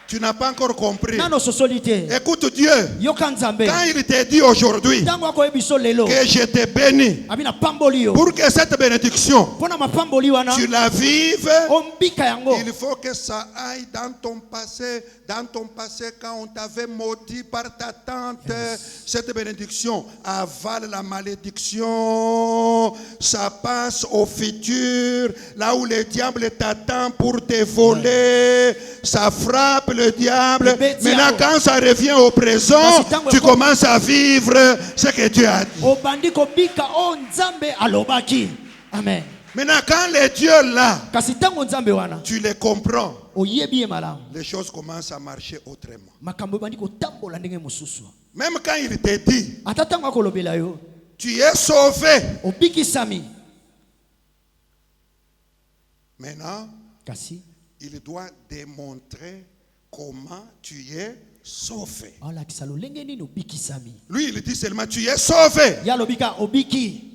Tu n'as pas encore compris. Nano sosoli te. Écoute Dieu, Yoka nzambe quand il te dit aujourd'hui ntango akoyebi biso lelo que je te bénis, abi na pamboli yo pour que cette bénédiction, mpona mapamboli wana tu la vives, ombika yango. il faut que ça aille dans ton passé. Dans ton passé, quand on t'avait maudit par ta tante, cette bénédiction avale la malédiction. Ça passe au futur, là où le diable t'attend pour te voler. Ça frappe le diable. Maintenant, quand ça revient au présent, tu commences à vivre ce que Dieu a dit. Obandi kobika o nzambe alobaki. Amen. Maintenant, quand les dieux là, Kasi ntango nzambe wana tu les comprends, oyebi ye malamu. les choses commencent à marcher autrement. Makambo ebandi kotambola ndenge mosusu. Même quand il te dit, Ata ntango akolobela yo tu es sauvé. obikisami. Maintenant, Kasi il doit démontrer comment tu es sauvé. alakisa lolenge nini obikisami. Lui, il dit seulement tu es sauvé. Ya lobika obiki.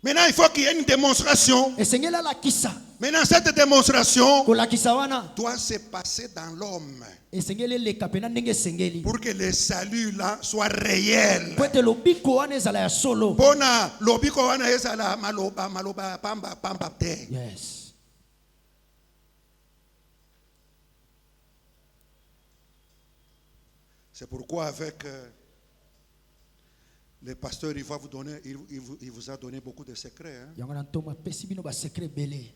Maintenant, il faut qu'il y ait une démonstration. Esengeli alakisa. Maintenant, cette démonstration Kolakisa wana doit se passer dans l'homme esengeli eleka pena ndenge esengeli. pour que le salut là soit réel. Po ete lobiko wana ezala ya solo. Bona lobiko wana ezala maloba maloba pamba pamba te. Yes. C'est pourquoi avec le pasteur, il va vous donner, il vous a donné beaucoup de secrets. Hein? Yango na ntoma pesi bino ba secret belé.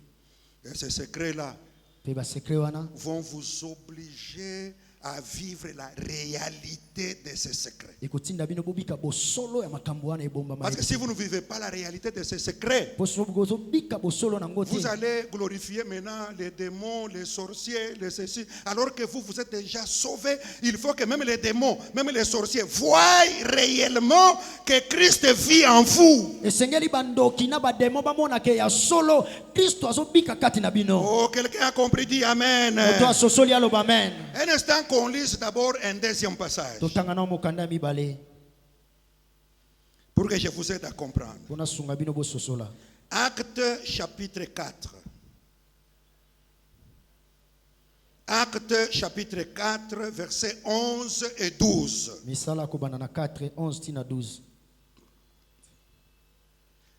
Et ces secrets-là Pe ba secret wana vont vous obliger à vivre la réalité de ces secrets. ekotinda bino bobika bosolo ya makambo wana ebomba Parce que si vous ne vivez pas la réalité de ces secrets, bika bosolo na ngoti. vous allez glorifier maintenant les démons, les sorciers, les ceci. Alors que vous êtes déjà sauvés, il faut que même les démons, même les sorciers voient réellement que Christ vit en vous. Esengeli bandoki na bademo bamona ke ya solo Kristo azobika kati na bino. Oh, quelqu'un a compris, dit Amen. Moto asosoli aloba amen. Un instant qu'on lise d'abord un deuxième passage Totanga na mokanda mibale pour que je vous aide à comprendre. pona sunga bino bososola. Acte chapitre 4. Acte chapitre 4, versets 11 et 12. Misala kobana na 4 11 tina 12.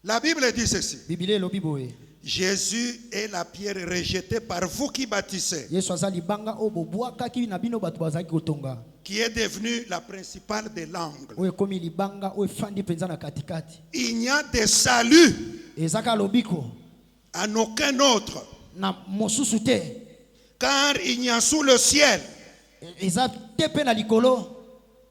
La Bible dit ceci. Biblia elobi boye. Jésus est la pierre rejetée par vous qui bâtissez, Yesu azali banga o bobwakaki na bino bato bazaki kotonga. qui est devenue la principale de l'angle. Oyo komi libanga oyo fandi penza na katikati. Il n'y a de salut Ezaka lobiko en aucun autre, na mosusu te. car il n'y a sous le ciel, Eza te pe na likolo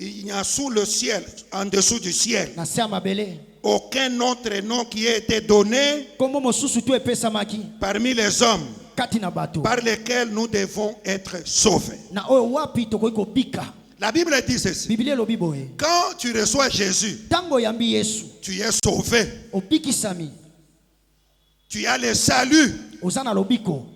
il n'y a sous le ciel, en dessous du ciel, na se ya mabele. aucun autre nom qui a été donné Kombo mosusu to epesamaki parmi les hommes kati na bato. par lesquels nous devons être sauvés. Na oyo wapi tokoki kobika. La Bible dit ceci. Biblia elobi boye. Quand tu reçois Jésus, Tango yambi Yesu tu es sauvé. obikisami. Tu as le salut. Oza na lobiko.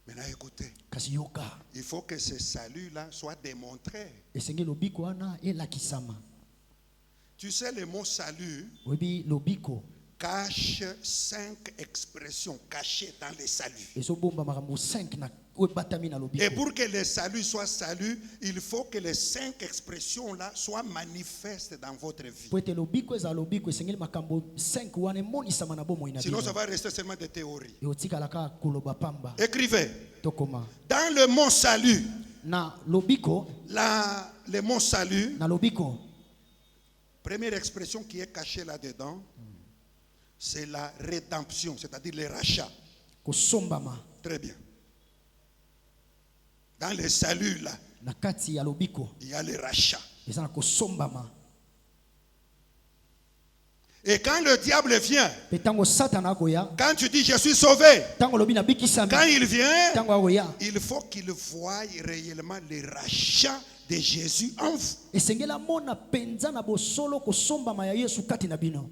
Maintenant écoutez, Kasi yoka. il faut que ce salut-là soit démontré. Esenge lobiko wana elakisama. Tu sais, le mot salut Oyebi lobiko cache 5 expressions cachées dans le salut. ezobomba makambo 5 na oyo batami na lobiko. Et pour que le salut soit salut, il faut que les 5 expressions-là soient manifestes dans votre vie. Po ete lobiko eza lobiko esengeli makambo 5 wana emonisama na bomoi na Sinon, bino. ça va rester seulement des théories. Eotikalaka koloba pamba. Écrivez. Tokoma. Dans le mot salut, Na lobiko, le mot salut, na lobiko, première expression qui est cachée là-dedans, c'est la rédemption, c'est-à-dire le rachat. kosombama. Très bien. Dans le salut, là, Na kati ya lobiko, il y a le rachat. eza na kosombama. Et quand le diable vient, Pe tango Satana akoya, quand tu dis je suis sauvé, tango lobi na bikisami, quand il vient, tango akoya, il faut qu'il voie réellement le rachat de Jésus en vous. esengela mona penza na bosolo kosombama ya Yesu kati na bino.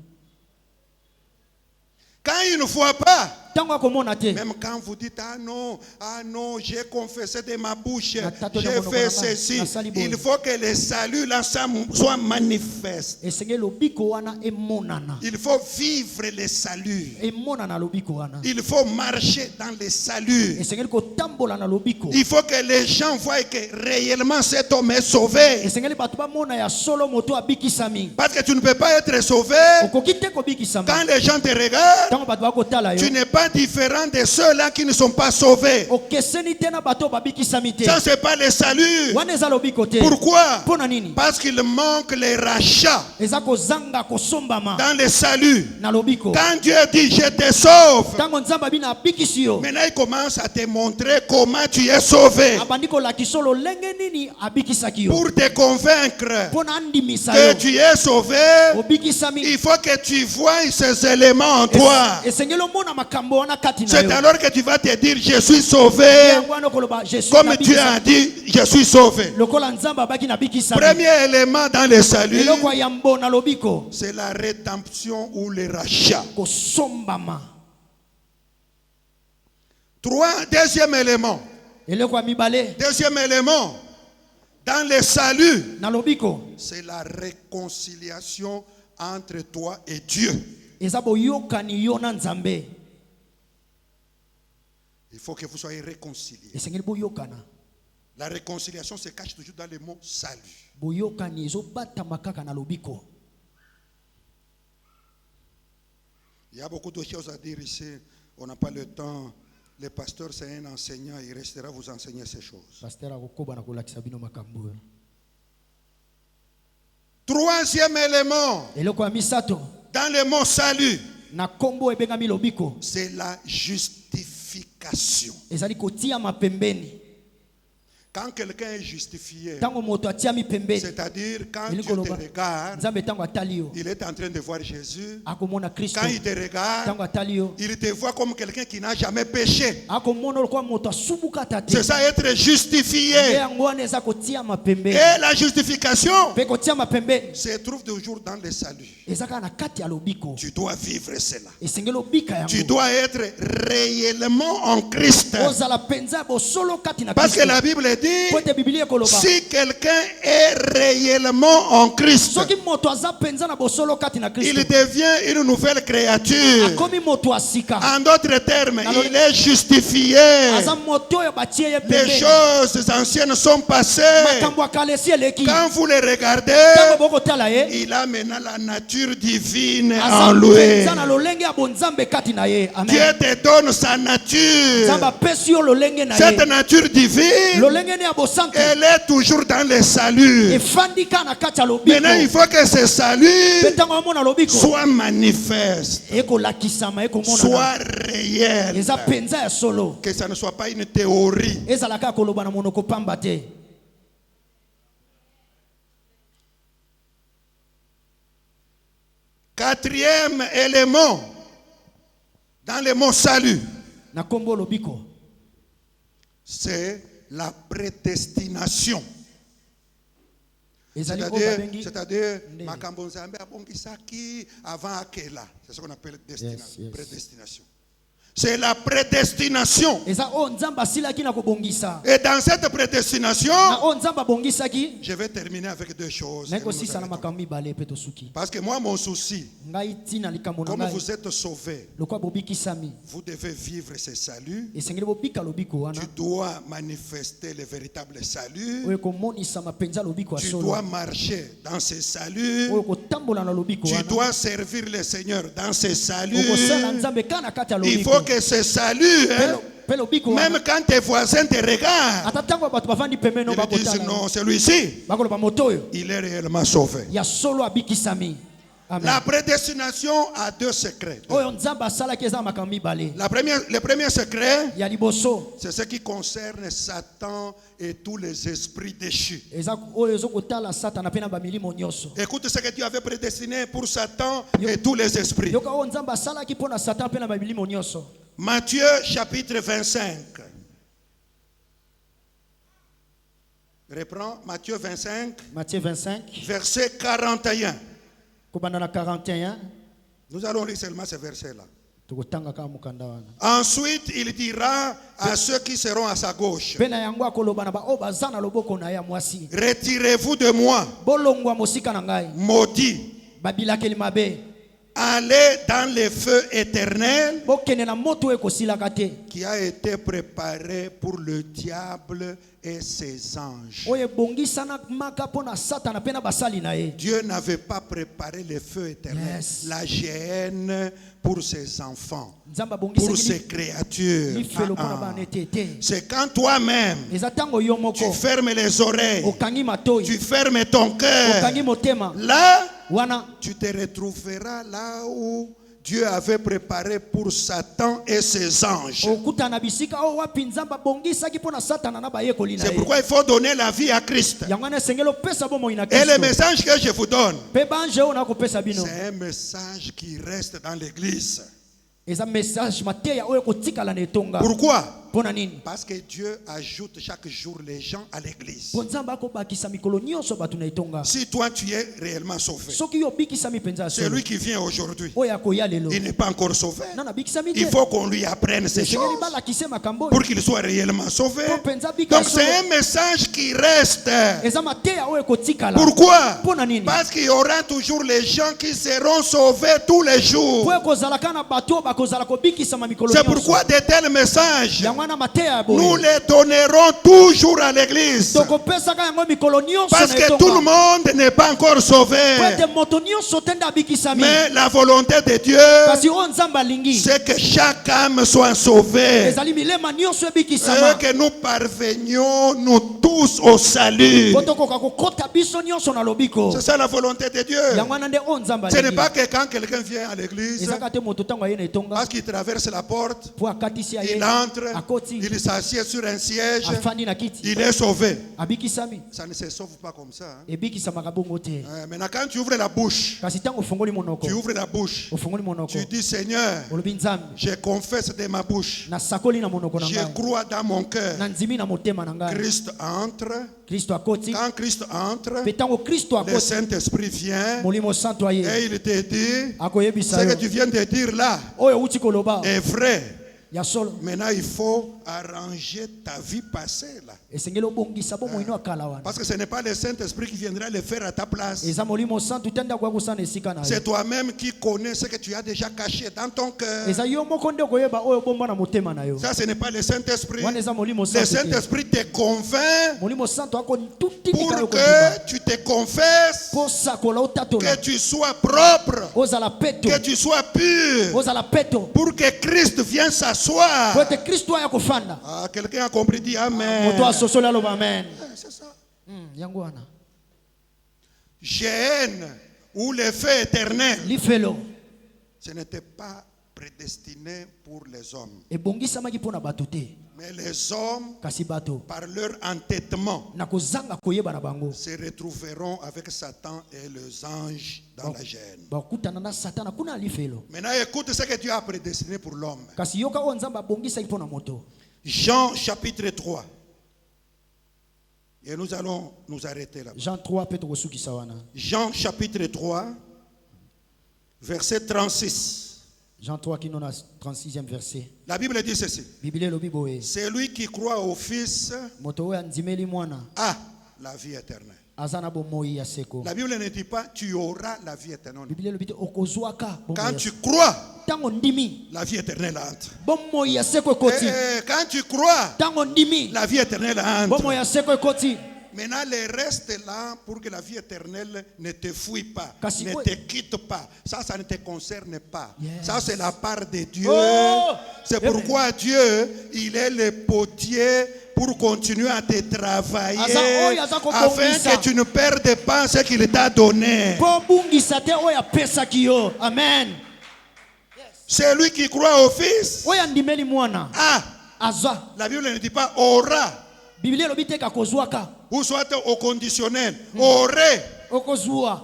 Quand il ne voit pas, Tango akomona te, même quand vous dites ah non, j'ai confessé de ma bouche, tato j'ai na bono fait na ceci, sali bono. il faut que le salut là soit manifeste. esengela lobiko wana emonana, Il faut vivre le salut. emonana lobiko wana. Il faut marcher dans le salut. Esengela kotambola na lobiko. Il faut que les gens voient que réellement cet homme est sauvé. Esengela batu ba mona ya solo moto abikisami. Parce que tu ne peux pas être sauvé Okoki te kobikisama. quand les gens te regardent. Tango batu ba kotala yo. Tu n'es pas différent de ceux-là qui ne sont pas sauvés. Okeseni te na bato babikisami te. Ça, c'est pas le salut. Wana eza lobiko te. Pourquoi? Pona nini? Parce qu'il manque les rachats Eza kozanga kosombama dans le salut. na lobiko. Quand Dieu dit je te sauve, Tango nzamba bina abikisi yo. maintenant il commence à te montrer comment tu es sauvé. Abandi kolakisa lolenge nini abikisaki yo. Pour te convaincre Pona andimisa que yo. tu es sauvé, Obikisami. il faut que tu vois ces éléments en toi. Esengelo mona makambo wana kati na C'est yo. alors que tu vas te dire je suis sauvé. Yango wana koloba je suis Comme Dieu a dit, je suis sauvé. lokola nzamba baki na bikisami. Premier élément dans le salut, Eloko ya mbona lobiko c'est la rédemption ou le rachat. kosombama. Deuxième élément. Eloko ya mibale Deuxième élément, dans le salut, na lobiko c'est la réconciliation entre toi et Dieu. eza boyokani yo na nzambe. Il faut que vous soyez réconciliés. Esengeli boyokana. La réconciliation se cache toujours dans le mot salut. Boyokani ezobata kaka na lobiko. Il y a beaucoup de choses à dire ici. On n'a pas le temps. Le pasteur, c'est un enseignant. Il restera vous enseigner ces choses. Pasteur akokoba na kolakisa bino makambo. Troisième élément, Eloko ya misato dans le mot salut, na kombo ebengami lobiko c'est la justification. ezali kotia mapembeni. Quand quelqu'un est justifié, Tango moto atiami pembeni, c'est-à-dire quand Ili Dieu te koloba regarde, nzambe tango atali yo il est en train de voir Jésus. akomona Kristo. Quand il te regarde, Tango atali yo il te voit comme quelqu'un qui n'a jamais péché. akomona lokola moto asubukata te. C'est ça, être Nde justifié. yango wana eza kotia mapembeni. Et la justification Mpe kotia mapembeni se trouve toujours dans le salut. eza kaka na kati ya lobiko. Tu dois vivre cela. Esengeli obika Tu yango. dois être réellement en Christ. Ozala penza bosolo kati na Parce que Kristo. la Bible dit, Po ete Biblia ekoloba si quelqu'un est réellement en Christ, soki moto aza penza na bosolo kati na il Kristo devient une nouvelle créature. akomi moto asika. En d'autres termes, il est justifié. Aza moto oyo batie ye Les pembeni. choses anciennes sont passées. Makambo ya kala esi eleki. Quand vous le regardez, Tango bokotala ye il a maintenant la nature divine aza en lui. penza na lolenge ya bonzambe kati na ye. Dieu Amen. te donne sa nature. Nzambe apesi yo lolenge na Cette ye. nature divine, Lolenge ne ya bosantu elle est toujours dans le salut. efandi kaka na kati ya Maintenant, il lobiko. faut que ce salut Mpe ntango amona lobiko soit manifeste, ekolakisama ekomona soit réel. eza penza ya solo. Que ça ne soit pas une théorie. Ezala kaka koloba na monoko pamba te. Quatrième élément dans le mot salut, Na kombo lobiko c'est la prédestination. ezali ko babengi C'est-à-dire, Ndenge. makambo nzambe abongisaki avant akela. C'est ce qu'on appelle Yes. prédestination. C'est la prédestination. eza o nzamba asilaki na kobongisa. Et dans cette prédestination, Na o nzamba bongisaki je vais terminer avec deux choses. na que nous kosisa na arrêtons. makambo mibale pe tosuki. Parce que moi, mon souci, Ngai tina likambo na comme ngai vous êtes sauvés, lokwa bobikisami vous devez vivre ce salut. esengeli bobika lobiko wana Tu dois manifester le véritable salut. oyo komonisa mapenza lobiko ya Tu solo dois marcher dans ce salut. oyo kotambola na lobiko Tu wana dois servir le Seigneur dans ce salut. okosala nzambe kana na kati ya Il lobiko. faut que ce salut, hein, Pe lobiko wana même quand tes voisins te regardent, ata ntango bato bavandi pembeni no ils disent bakotala non, celui-ci, bakoloba moto oyo il est réellement sauvé. ya solo abikisami. Amen. La prédestination a deux secrets. Oyo nzambe asalaki eza makambo mibale. Le premier secret, Ya liboso c'est ce qui concerne Satan et tous les esprits déchus. eza oyo ezokotala satana mpe na bamilimo nyonso. Écoute ce que Dieu avait prédestiné pour Satan et tous les esprits. yoka oyo nzambe asalaki mpo na satan mpe na bamilimo nyonso. Matthieu chapitre 25. Reprends Matthieu 25, Matthieu 25 verset 41. kobanda na 41 Nous allons lire seulement ce verset-là. tokotanga kaka mokanda wana. Ensuite, il dira à ceux qui seront à sa gauche, mpe na yango akoloba na baoyo baza na loboko na ye ya mwasi, retirez-vous de moi, bolongwa mosika na ngai, maudits, babilakeli mabe, allez dans le feu éternel bokende na moto oyo ekosilaka te, qui a été préparé pour le diable et ses anges. oyo ebongisana maka mpo na satana mpe na basali na ye. Dieu n'avait pas préparé le feu éternel, Yes. la géhenne pour ses enfants, nzambe pour abongisaki ses créatures. lifelo mpo na Ah, ah. bana ete te. C'est quand toi-même, eza ntango yo tu moko fermes les oreilles, okangi tu matoi, fermes ton cœur. okangi motema, Là, wana tu te retrouveras là où Dieu avait préparé pour Satan et ses anges. okuta na bisika oyo wapi nzambe abongisaki mpo na satana na bayekoli na C'est ye. pourquoi il faut donner la vie à Christ. yango wana esengeli opesa bomoi na Et le kristo. message que je vous donne, mpe bange oyo nakopesa bino c'est un message qui reste dans l'église. eza message mateya oyo ekotikala na etonga. Pourquoi? mpo na nini? Parce que Dieu ajoute chaque jour les gens à l'église. mpo nzambe akobakisa mikolo nyonso bato na etonga. Si toi tu es réellement sauvé, soki yo obikisami mpenza ya solo, celui qui vient aujourd'hui, oyo akoya lelo il n'est pas encore sauvé. nana abikisami te, Il faut qu'on lui apprenne ces esengeli choses balakise makambo pour oyo qu'il soit réellement sauvé. mpo mpenza abika Donc c'est un message qui reste. eza mateya oyo ekotikala. Pourquoi? mpo na nini? Parce qu'il y aura toujours les gens qui seront sauvés tous les jours. po ekozalaka na bato oyo bakozala kobikisama mikolo C'est nyonso. pourquoi de tels messages, yango wana mateya ya nous boye les donnerons toujours à l'église. tokopesaka yango mikolo nyonso Parce na que etonga. tout le monde n'est pas encore sauvé. po ete moto nyonso te nde abikisami. Mais la volonté de Dieu, kasi oyo nzambe alingi c'est que chaque âme soit sauvée. ezali milema nyonso Et ebikisama que nous parvenions, nous tous, au salut. po tokoka kokota biso nyonso na lobiko. C'est ça la volonté de Dieu. yango wana nde oyo nzambe Ce n'est alingi. pas que quand quelqu'un vient à l'église, ezaka te moto ntango aye na etonga parce qu'il traverse la porte, po akatisi aye il entre, akoti il s'assied sur un siège, afandi na kiti il est sauvé. abikisami. Ça ne se sauve pas comme ça. Hein. ebikisamaka bongo te. Maintenant, quand tu ouvres la bouche, kasi ntango ofongoli monoko tu ouvres la bouche, ofongoli monoko tu dis Seigneur, olobi nzambe je confesse de ma bouche, nasakoli na monoko na je ngai crois dans mon cœur. na nzimi na motema na ngai. Christ entre. kristo akoti Quand Christ entre, mpe ntango kristo le akoti Saint-Esprit vient molimo santo aye et il te dit, akoyebisa ce que yo tu viens de dire là oyo outi koloba est vrai. ya solo. Maintenant, il faut arranger ta vie passée là. esengeli obongisa bomoi no akala wana. Parce que ce n'est pas le Saint-Esprit qui viendra le faire à ta place. eza molimo santo te nde akoya kosala esika na C'est yo. toi-même qui connais ce que tu as déjà caché dans ton cœur. eza yo moko nde okoyeba oyo bomba na motema na yo. Ça, ce n'est pas le Saint-Esprit. wana eza molimo Le santo te. Saint-Esprit te convainc molimo santo pour akotutindika yo que kodiba tu te confesses, po sakola otatola que tu sois propre, ozala peto que tu sois pur, ozala peto pour que Christ vienne po s'asseoir. ete kristo aya kofanda. Ah, quelqu'un a compris, dit Amen. moto asosoli aloba amen. C'est ça. yango wana Géhenne ou le feu éternel, lifelo ce n'était pas prédestiné pour les hommes. ebongisamaki mpo na bato te, Mais les hommes, kasi bato par leur entêtement, na kozanga koyeba na bango se retrouveront avec Satan et les anges dans la gêne. bakutana na satana kuna ya lifelo. Maintenant, écoute ce que Dieu a prédestiné pour l'homme. kasi yoka oyo nzambe abongisaki mpo na moto. Jean chapitre 3. Et nous allons nous arrêter là. Jean 3 mpe tokosukisa wana. Jean chapitre 3, verset 36. Jean 3 kino na 36e verset. La Bible dit ceci. biblia elobi boye Celui qui croit au Fils moto oyo andimeli mwana a la vie éternelle. aza na bomoi ya seko. La Bible ne dit pas tu auras la vie éternelle. biblia elobi te okozwaka bomoi Quand ya tu seko. crois, ntango ndimi la vie éternelle entre. bomoi ya seko ekoti. Quand tu crois, ntango ndimi la vie éternelle bomoi entre. ya seko ekoti. Maintenant, le reste est là pour que la vie éternelle ne te fouille pas, Kasi ne we- te quitte pas. Ça ne te concerne pas. Yes. Ça, c'est la part de Dieu. Oh! C'est Amen. pourquoi Dieu, il est le potier pour continuer à te travailler Aza oyo aza afin kobongisa. que tu ne perdes pas ce qu'il t'a donné. Po bungisa te oyo apesaki yo. Amen. Celui qui croit au Fils, Oyo andimeli mwana. Aza. la Bible ne dit pas aura, Biblia elobi te kakozwaka. ou soit au conditionnel, aurait. Okozwa.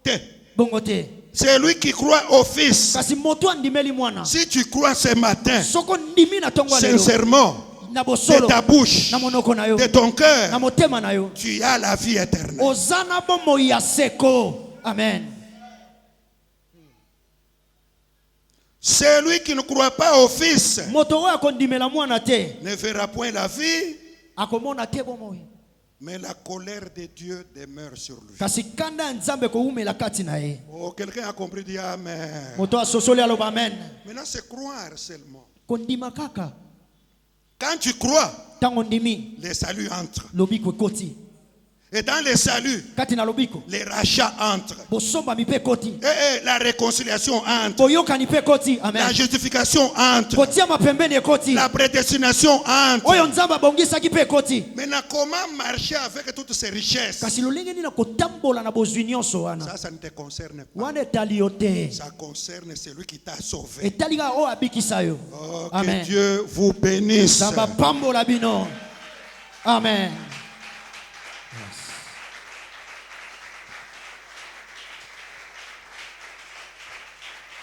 Te. Bongo te. Celui qui croit au Fils, Kasi moto andimeli mwana. si tu crois ce matin, Soko ndimi na tongo lelo. sincèrement, Na de bosolo. ta bouche, Na monoko na yo. de ton Na cœur, motema na yo. tu as la vie éternelle. Ozana bomo ya seko. Amen. Celui qui ne croit pas au Fils Moto oyo akondimela mwana te. ne verra point la vie, Akomona te bomo. mais la colère de Dieu demeure sur lui. Kasi kanda ya nzambe koumela kati na ye. Oh, quelqu'un a compris, dit Amen. Moto asosoli aloba amen. Maintenant, c'est croire seulement. Kondima kaka. Quand tu crois, Tango ndimi. le salut entre. Lobiko ekoti. Et dans le salut, Kati na lobiko. les rachats entrent. Bosomba mipe ekoti. Et la réconciliation entre. Boyokani pe ekoti. La Amen. justification entre. Kotia mapembeni ekoti. La prédestination entre. Oyo nzambe abongisaki pe ekoti. Maintenant, comment marcher avec toutes ces richesses? Kasi lolenge nini na kotambola na bozwi nyonso wana. Ça ne te concerne pas. Wana etali yo te. Ça concerne celui qui t'a sauvé. Etali kaka oyo abikisa yo. Oh, que Amen. Dieu vous bénisse. Nzambe pambola bino. Amen.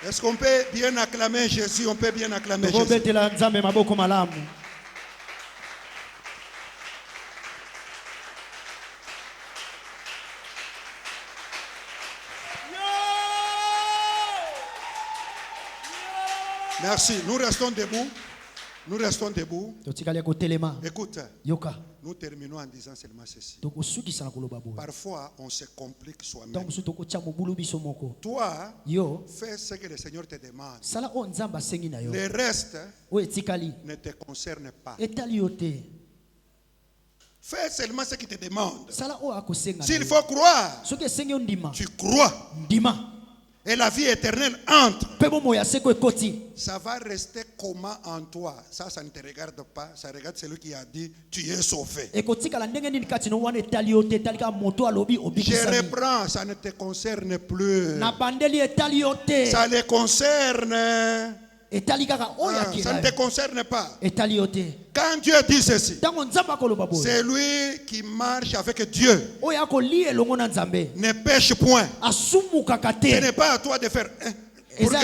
Est-ce qu'on peut bien acclamer Jésus? On peut bien acclamer Jésus. Tokobetela nzambe maboko malamu. Merci. Nous restons debout. Nous restons debout. Totikali kotelema. Écoute, Yoka. nous terminons en disant seulement ceci. Tokosukisa na koloba boye. Parfois, on se complique soi-même. Tango mosusu tokotia mobulu biso moko. Toi, Yo fais ce que le Seigneur te demande. sala oyo nzambe asengi na yo. Le reste Oyo etikali ne te concerne pas. etali yo te. Fais seulement ce qu'il te demande. Sala oyo akosenga na S'il yo. faut croire, Soki esengi yo ndima. tu crois. Ndima. Et la vie éternelle entre. Pe bomo ya seko ekoti. Ça va rester comment en toi? Ça ne te regarde pas. Ça regarde celui qui a dit, tu es sauvé. Ekotikala ndenge nini kati no wana etali yo te. Etali ka moto alobi Je obikisami. reprends, ça ne te concerne plus. Na bandeli etali yo te. Ça les concerne. Etali kaka oyo Ça ne te akila. concerne pas. Etali yo te. Quand Dieu dit ceci, Tango nzambe akoloba boye. c'est lui qui marche avec Dieu. Oyo akoli elongo na nzambe. Ne pêche point. Asumukaka Ce te. n'est pas à toi de faire Et ça,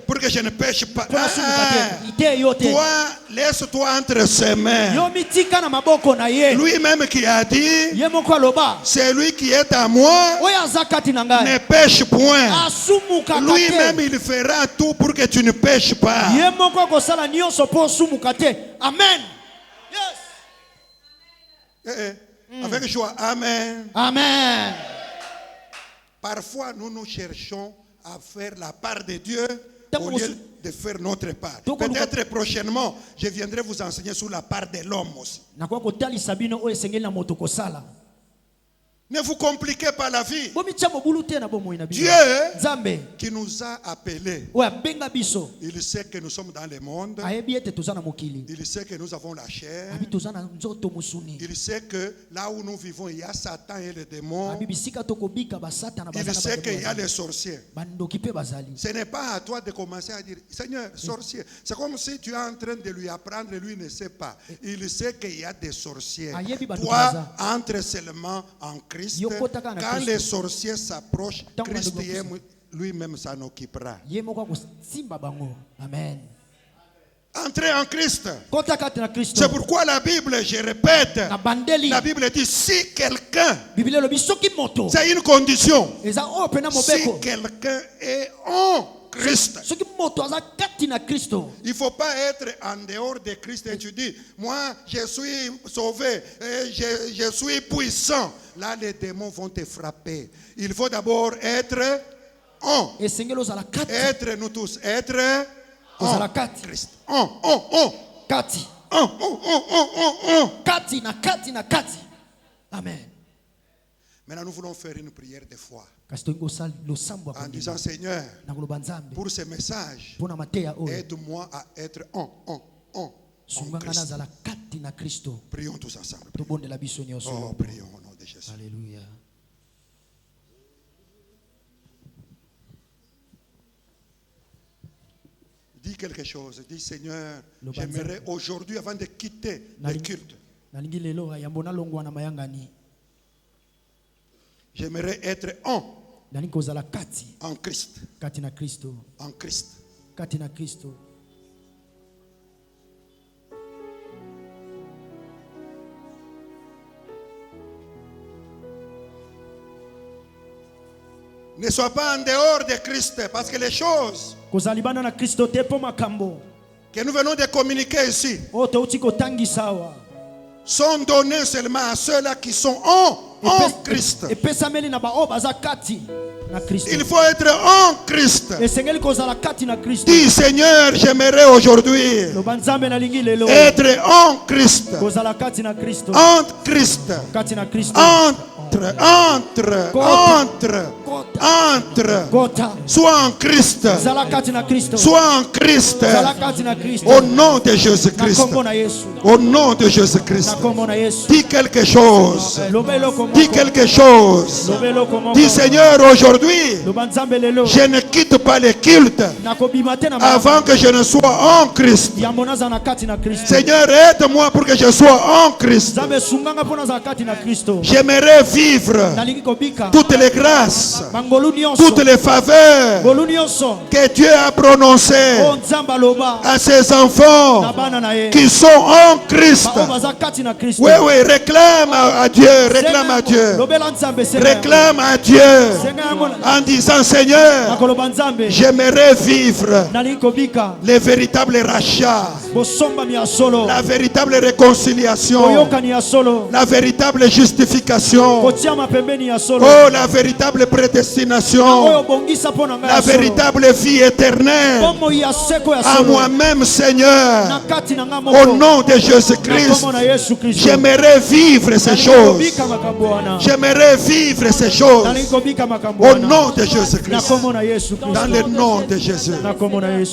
pour que je ne pêche pas. Pona asumuka te. Ite yo te. Toi, laisse-toi entre ses mains. Yo mitika na maboko na ye. Lui-même qui a dit, Ye moko aloba. c'est lui qui est à moi, Oyo aza kati na ngai. ne pêche point. Asumukaka Lui-même, te. il fera tout pour que tu ne pêches pas. Ye moko akosala nyonso mpo osumuka te. Amen. Yes. Avec joie, Amen. Amen. Parfois, nous cherchons à faire la part de Dieu au lieu de faire notre part. Peut-être prochainement, je viendrai vous enseigner sur la part de l'homme aussi. Nakoya kotalisa bino oyo esengeli na moto kosala. Ne vous compliquez pas la vie. Bomitya mobulu te na bomoi na bino. Dieu Nzambe qui nous a appelés, oyo abenga biso. il sait que nous sommes dans le monde. Ayebi ete toza na mokili. Il sait que nous avons la chair. Abi toza na nzoto musuni. Il sait que là où nous vivons, il y a Satan et les démons. Abi bisika tokobika basatana Il bazana sait qu'il y a bazali. les sorciers. Bandoki pe bazali. Ce n'est pas à toi de commencer à dire, Seigneur, sorcier. C'est comme si tu es en train de lui apprendre, lui ne sait pas. Il sait qu'il y a des sorciers. Toi, entre seulement en Christ. Quand les sorciers s'approchent, Christ lui-même s'en occupera. Ye moko akosimba bango. Amen. Entrez en Christ. Kota kati na Kristo. C'est pourquoi la Bible, je répète, Na bandeli. la Bible dit, si quelqu'un, Biblia lobi soki moto. c'est une condition, Eza oyo pena si mobeko. quelqu'un est en Christ. Soki moto aza kati na Kristo. Il ne faut pas être en dehors de Christ et tu dis, moi je suis sauvé, je suis puissant. Là les démons vont te frapper. Il faut d'abord être en. Esengeli ozala kati. Être nous tous, être Ozala en kati. Christ. Kati. Kati na kati na kati. Amen. Maintenant nous voulons faire une prière de foi. Kasi tolingi osala losambo En disant, Seigneur, na koloba nzambe. pour ce message, Pona mateya oyo. aide-moi à être en. Prions tous ensemble. Oh, prions au nom de Jésus. Alléluia. Dis quelque chose. Dis Seigneur, j'aimerais aujourd'hui, avant de quitter le culte, j'aimerais être en Christ. En Christ. Ne sois pas en dehors de Christ, parce que les choses que nous venons de communiquer ici sont données seulement à ceux-là qui sont en Christ. Il faut être en Christ. Dis Seigneur, j'aimerais aujourd'hui être en Christ. En Christ. Entre. Sois en Christ. Sois en Christ. Au nom de Jésus-Christ. Au nom de Jésus-Christ. Dis quelque chose. Dis quelque chose. Dis Seigneur, aujourd'hui, je ne quitte pas les cultes avant que je ne sois en Christ. Seigneur, aide-moi pour que je sois en Christ. J'aimerais vivre toutes les grâces, toutes les faveurs que Dieu a prononcées à ses enfants qui sont en Christ. Oui, réclame à Dieu, réclame à Dieu, réclame à Dieu en disant Seigneur, j'aimerais vivre les véritables rachats, la véritable réconciliation, la véritable justification, oh, la véritable prédestination, la véritable vie éternelle à moi-même, Seigneur. Au nom de Jésus-Christ, j'aimerais vivre ces choses. J'aimerais vivre ces choses. Au nom de Jésus-Christ. Dans le nom de Jésus.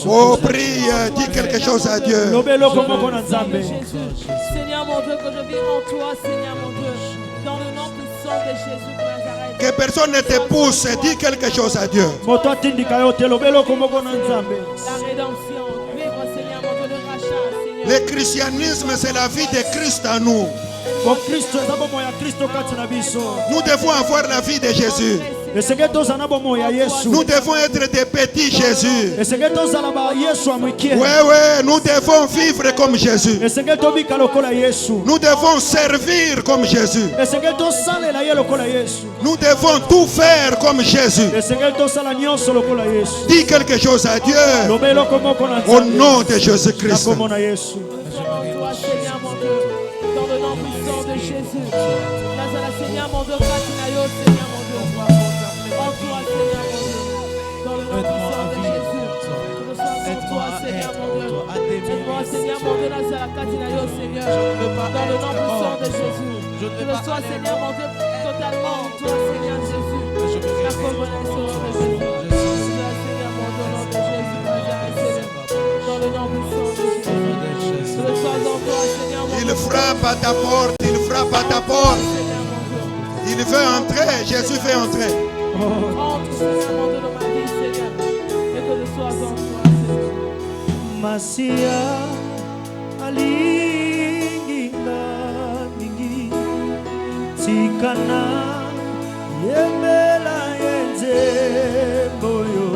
Oh, prie, dis quelque chose à Dieu. Seigneur mon Dieu, que je vis en toi, Seigneur mon Dieu, dans le nom puissant de Jésus de Nazareth. Que personne ne te pousse, dis quelque chose à Dieu. La rédemption, vivre, Seigneur mon Dieu, le rachat, Seigneur. Le christianisme, c'est la vie de Christ en nous. Nous devons avoir la vie de Jésus. Nous devons être des petits Jésus. Oui, nous devons vivre comme Jésus. Nous devons servir comme Jésus. Nous devons tout faire comme Jésus. Dis quelque chose à Dieu. Au nom de Jésus-Christ. Dans le nom puissant de Jésus. Seigneur mon Dieu, Seigneur mon Dieu. En toi, Seigneur mon Dieu. Dans le nom puissant de Jésus. En toi, Seigneur mon Dieu. Aide-moi, Seigneur mon Dieu, Seigneur. Dans le nom puissant de Jésus. Je le sois, Seigneur mon Dieu, totalement en toi, Seigneur Jésus. La convenance de Jésus. Seigneur mon Dieu, au nom de Jésus, dans le nom puissant de Jésus. Je le sois en toi, Seigneur mon Dieu. Il frappe à ta porte, il frappe à ta porte. Il veut entrer, Jésus veut entrer. Entre, Seigneur mon Dieu, dans ma vie, Seigneur. Et que je sois en toi, Seigneur. Masia alinginga mingi tikana yemela yenze boyo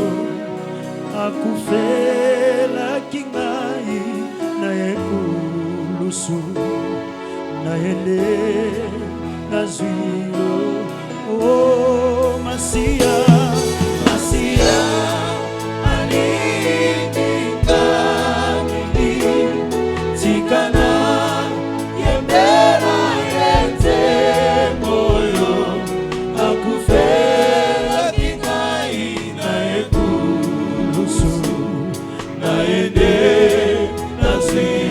akufela kingai na ekulusu na ele na zuilo oh Masia Sing